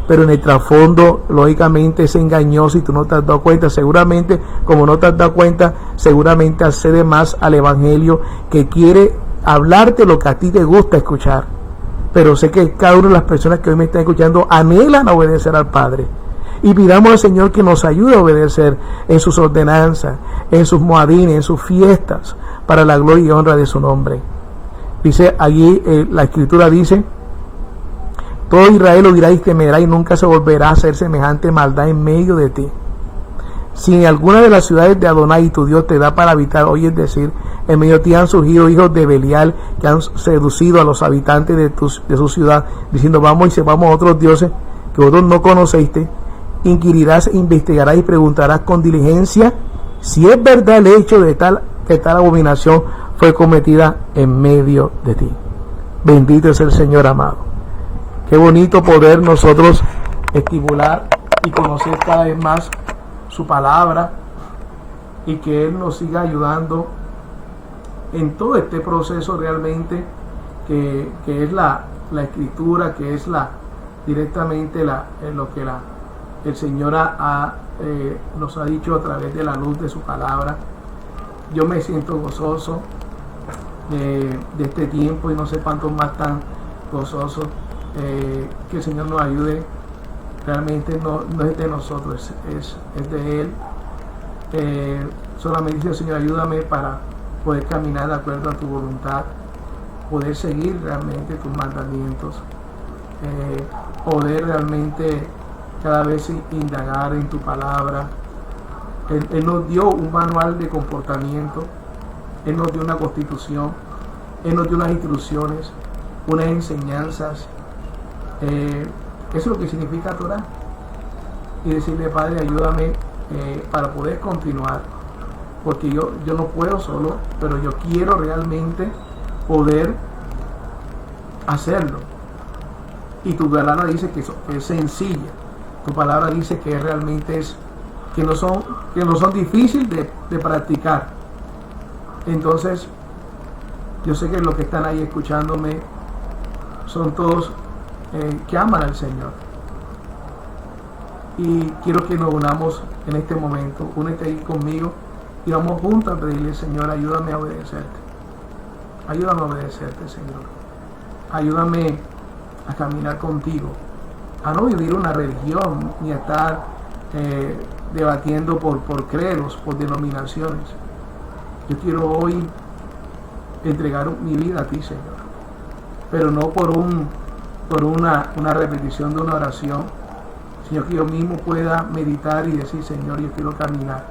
pero en el trasfondo lógicamente es engañoso y tú no te has dado cuenta. Seguramente, como no te has dado cuenta, seguramente accede más al evangelio, que quiere hablarte lo que a ti te gusta escuchar. Pero sé que cada una de las personas que hoy me están escuchando anhelan obedecer al Padre. Y pidamos al Señor que nos ayude a obedecer en sus ordenanzas, en sus moadines, en sus fiestas, para la gloria y honra de su nombre. Dice allí, la Escritura dice, todo Israel oirá y temerá, y nunca se volverá a hacer semejante maldad en medio de ti. Si en alguna de las ciudades de Adonai tu Dios te da para habitar, hoy es decir, en medio de ti han surgido hijos de Belial, que han seducido a los habitantes de su ciudad, diciendo, vamos y sepamos a otros dioses que vosotros no conocéis, inquirirás, investigarás y preguntarás con diligencia si es verdad el hecho de que tal abominación fue cometida en medio de ti. Bendito es el Señor amado. Qué bonito poder nosotros estimular y conocer cada vez más su palabra, y que Él nos siga ayudando en todo este proceso realmente que es la Escritura, que es directamente lo que el Señor nos ha dicho a través de la luz de su palabra. Yo me siento gozoso de este tiempo, y no sé cuántos más tan gozosos. Que el Señor nos ayude. Realmente no es de nosotros, es de Él. Solamente dice el Señor, ayúdame para poder caminar de acuerdo a tu voluntad, poder seguir realmente tus mandamientos, poder realmente cada vez indagar en tu palabra. Él nos dio un manual de comportamiento, Él nos dio una constitución, Él nos dio unas instrucciones, unas enseñanzas. Eso es lo que significa Torah. Y decirle, Padre, ayúdame para poder continuar, porque yo no puedo solo, pero yo quiero realmente poder hacerlo. Y tu palabra dice que es sencilla. Tu palabra dice que realmente que no son difíciles de practicar. Entonces, yo sé que los que están ahí escuchándome son todos que aman al Señor, y quiero que nos unamos en este momento. Únete ahí conmigo y vamos juntos a pedirle, Señor, ayúdame a obedecerte, Señor, ayúdame a caminar contigo, a no vivir una religión, ni a estar debatiendo por credos, por denominaciones. Yo quiero hoy entregar mi vida a ti, Señor, pero no por una repetición de una oración, sino que yo mismo pueda meditar y decir, Señor, yo quiero caminar,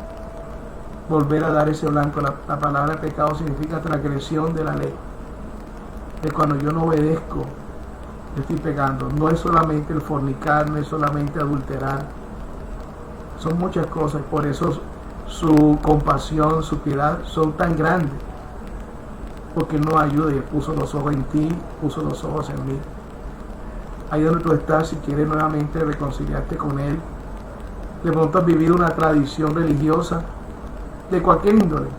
volver a dar ese blanco. La palabra pecado significa transgresión de la ley, de cuando yo no obedezco, yo estoy pecando. No es solamente el fornicar, no es solamente adulterar, son muchas cosas. Por eso su compasión, su piedad son tan grandes, porque Él nos ayuda y puso los ojos en ti, puso los ojos en mí. Ahí donde tú estás, si quieres nuevamente reconciliarte con Él, de pronto has vivido una tradición religiosa de cualquier índole.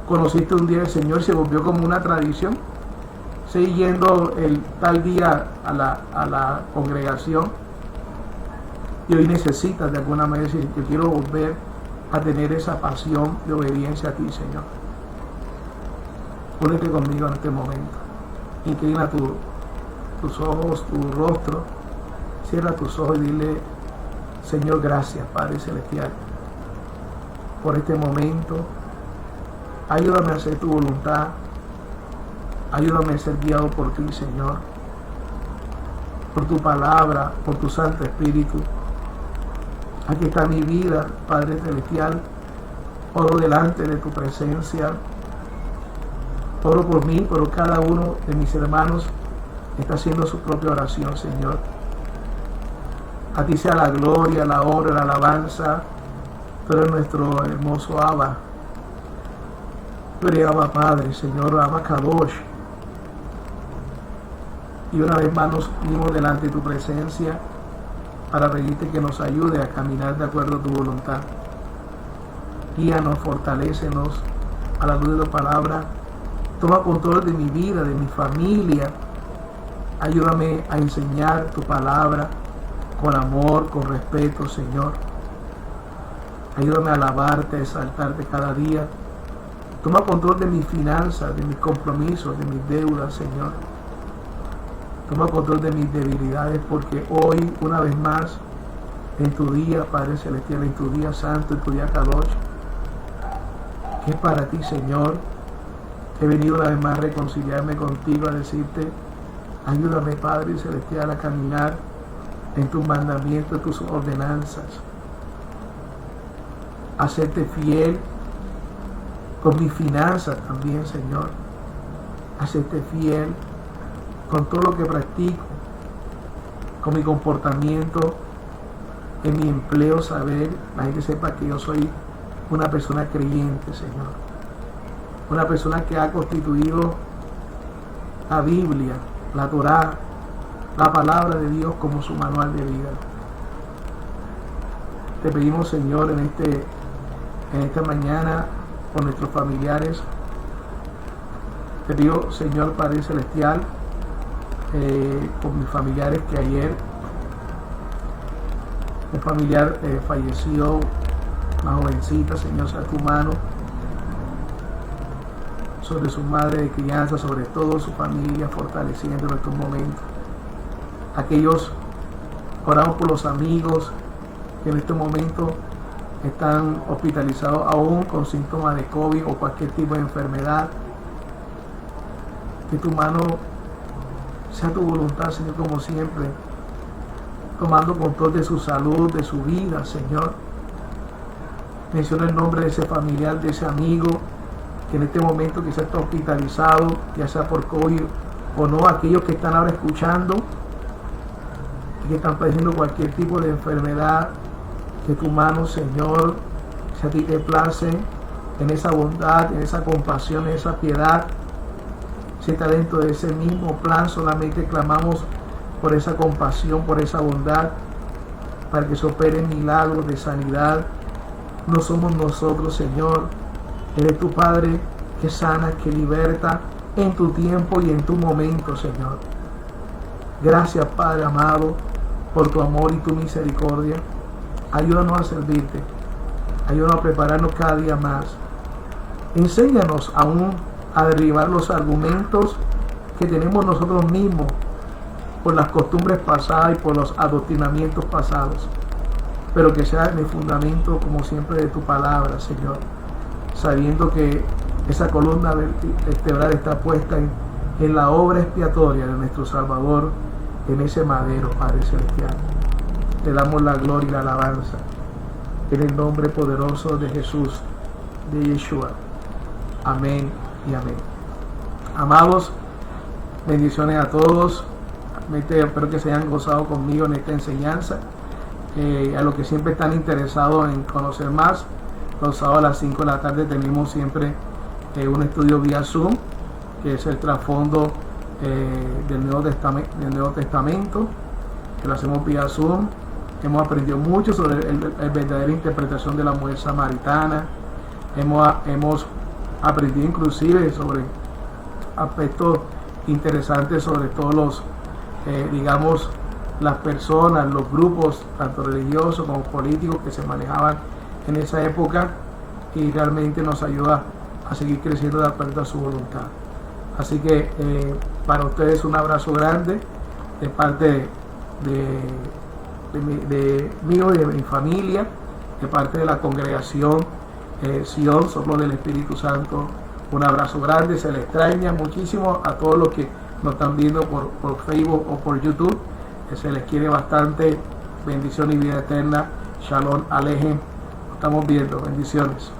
Conociste un día al Señor y se volvió como una tradición, seguir yendo el tal día a la congregación, y hoy necesitas de alguna manera decir: yo quiero volver a tener esa pasión de obediencia a ti, Señor. Únete conmigo en este momento. Inclina tus ojos, tu rostro, cierra tus ojos y dile: Señor, gracias, Padre Celestial, por este momento. Ayúdame a hacer tu voluntad. Ayúdame a ser guiado por ti, Señor, por tu palabra, por tu Santo Espíritu. Aquí está mi vida, Padre Celestial. Oro delante de tu presencia. Oro por mí, por cada uno de mis hermanos que está haciendo su propia oración, Señor. A ti sea la gloria, la honra, la alabanza. Tú eres nuestro hermoso Abba. Tú eres Abba Padre, Señor, Abba Kadosh. Y una vez más nos unimos delante de tu presencia para pedirte que nos ayude a caminar de acuerdo a tu voluntad. Guíanos, fortalécenos a la luz de tu palabra. Toma control de mi vida, de mi familia. Ayúdame a enseñar tu palabra con amor, con respeto, Señor. Ayúdame a alabarte, a exaltarte cada día. Toma control de mis finanzas, de mis compromisos, de mis deudas, Señor. Toma control de mis debilidades, porque hoy, una vez más, en tu día, Padre Celestial, en tu día santo, en tu día Kadosh, que es para ti, Señor, he venido una vez más a reconciliarme contigo, a decirte: ayúdame, Padre Celestial, a caminar en tus mandamientos, en tus ordenanzas, a serte fiel con mis finanzas también, Señor, a serte fiel con todo lo que practico, con mi comportamiento, en mi empleo, saber, la gente sepa que yo soy una persona creyente, Señor. Una persona que ha constituido la Biblia, la Torá, la palabra de Dios como su manual de vida. Te pedimos, Señor, en esta mañana, por nuestros familiares. Te pido, Señor Padre Celestial, con mis familiares, que ayer un familiar falleció, una jovencita, Señor, sea tu mano sobre su madre de crianza, sobre todo su familia, fortaleciendo en estos momentos. Aquellos, oramos por los amigos que en este momento están hospitalizados aún con síntomas de COVID o cualquier tipo de enfermedad. Que tu mano sea tu voluntad, Señor, como siempre, tomando control de su salud, de su vida, Señor. Menciona el nombre de ese familiar, de ese amigo que en este momento quizás está hospitalizado, ya sea por COVID o no, aquellos que están ahora escuchando y que están padeciendo cualquier tipo de enfermedad. Que tu mano, Señor, si a ti te place, en esa bondad, en esa compasión, en esa piedad, si está dentro de ese mismo plan, solamente clamamos por esa compasión, por esa bondad, para que se operen milagros de sanidad. No somos nosotros, Señor, eres tu Padre que sana, que liberta en tu tiempo y en tu momento, Señor. Gracias, Padre amado, por tu amor y tu misericordia. Ayúdanos a servirte, ayúdanos a prepararnos cada día más. Enséñanos aún a derribar los argumentos que tenemos nosotros mismos por las costumbres pasadas y por los adoctrinamientos pasados, pero que sea en el fundamento, como siempre, de tu palabra, Señor, sabiendo que esa columna vertebral está puesta en la obra expiatoria de nuestro Salvador, en ese madero, Padre Celestial. Te damos la gloria y la alabanza en el nombre poderoso de Jesús, de Yeshua. Amén y amén. Amados, bendiciones a todos. Espero que se hayan gozado conmigo en esta enseñanza. A los que siempre están interesados en conocer más, Los sábados a las 5 de la tarde tenemos siempre un estudio vía Zoom, que es el trasfondo del Nuevo Testamento, que lo hacemos vía Zoom. Hemos aprendido mucho sobre la verdadera interpretación de la mujer samaritana. Hemos aprendido inclusive sobre aspectos interesantes sobre todos los, digamos, las personas, los grupos, tanto religiosos como políticos, que se manejaban en esa época, y realmente nos ayuda a seguir creciendo de acuerdo a su voluntad. Así que para ustedes un abrazo grande de parte de mío y de mi familia, de parte de la congregación Sion, Soplo del Espíritu Santo. Un abrazo grande, se les extraña muchísimo a todos los que nos están viendo por Facebook o por YouTube, que se les quiere bastante. Bendición y vida eterna. Shalom Alejem. Nos estamos viendo. Bendiciones.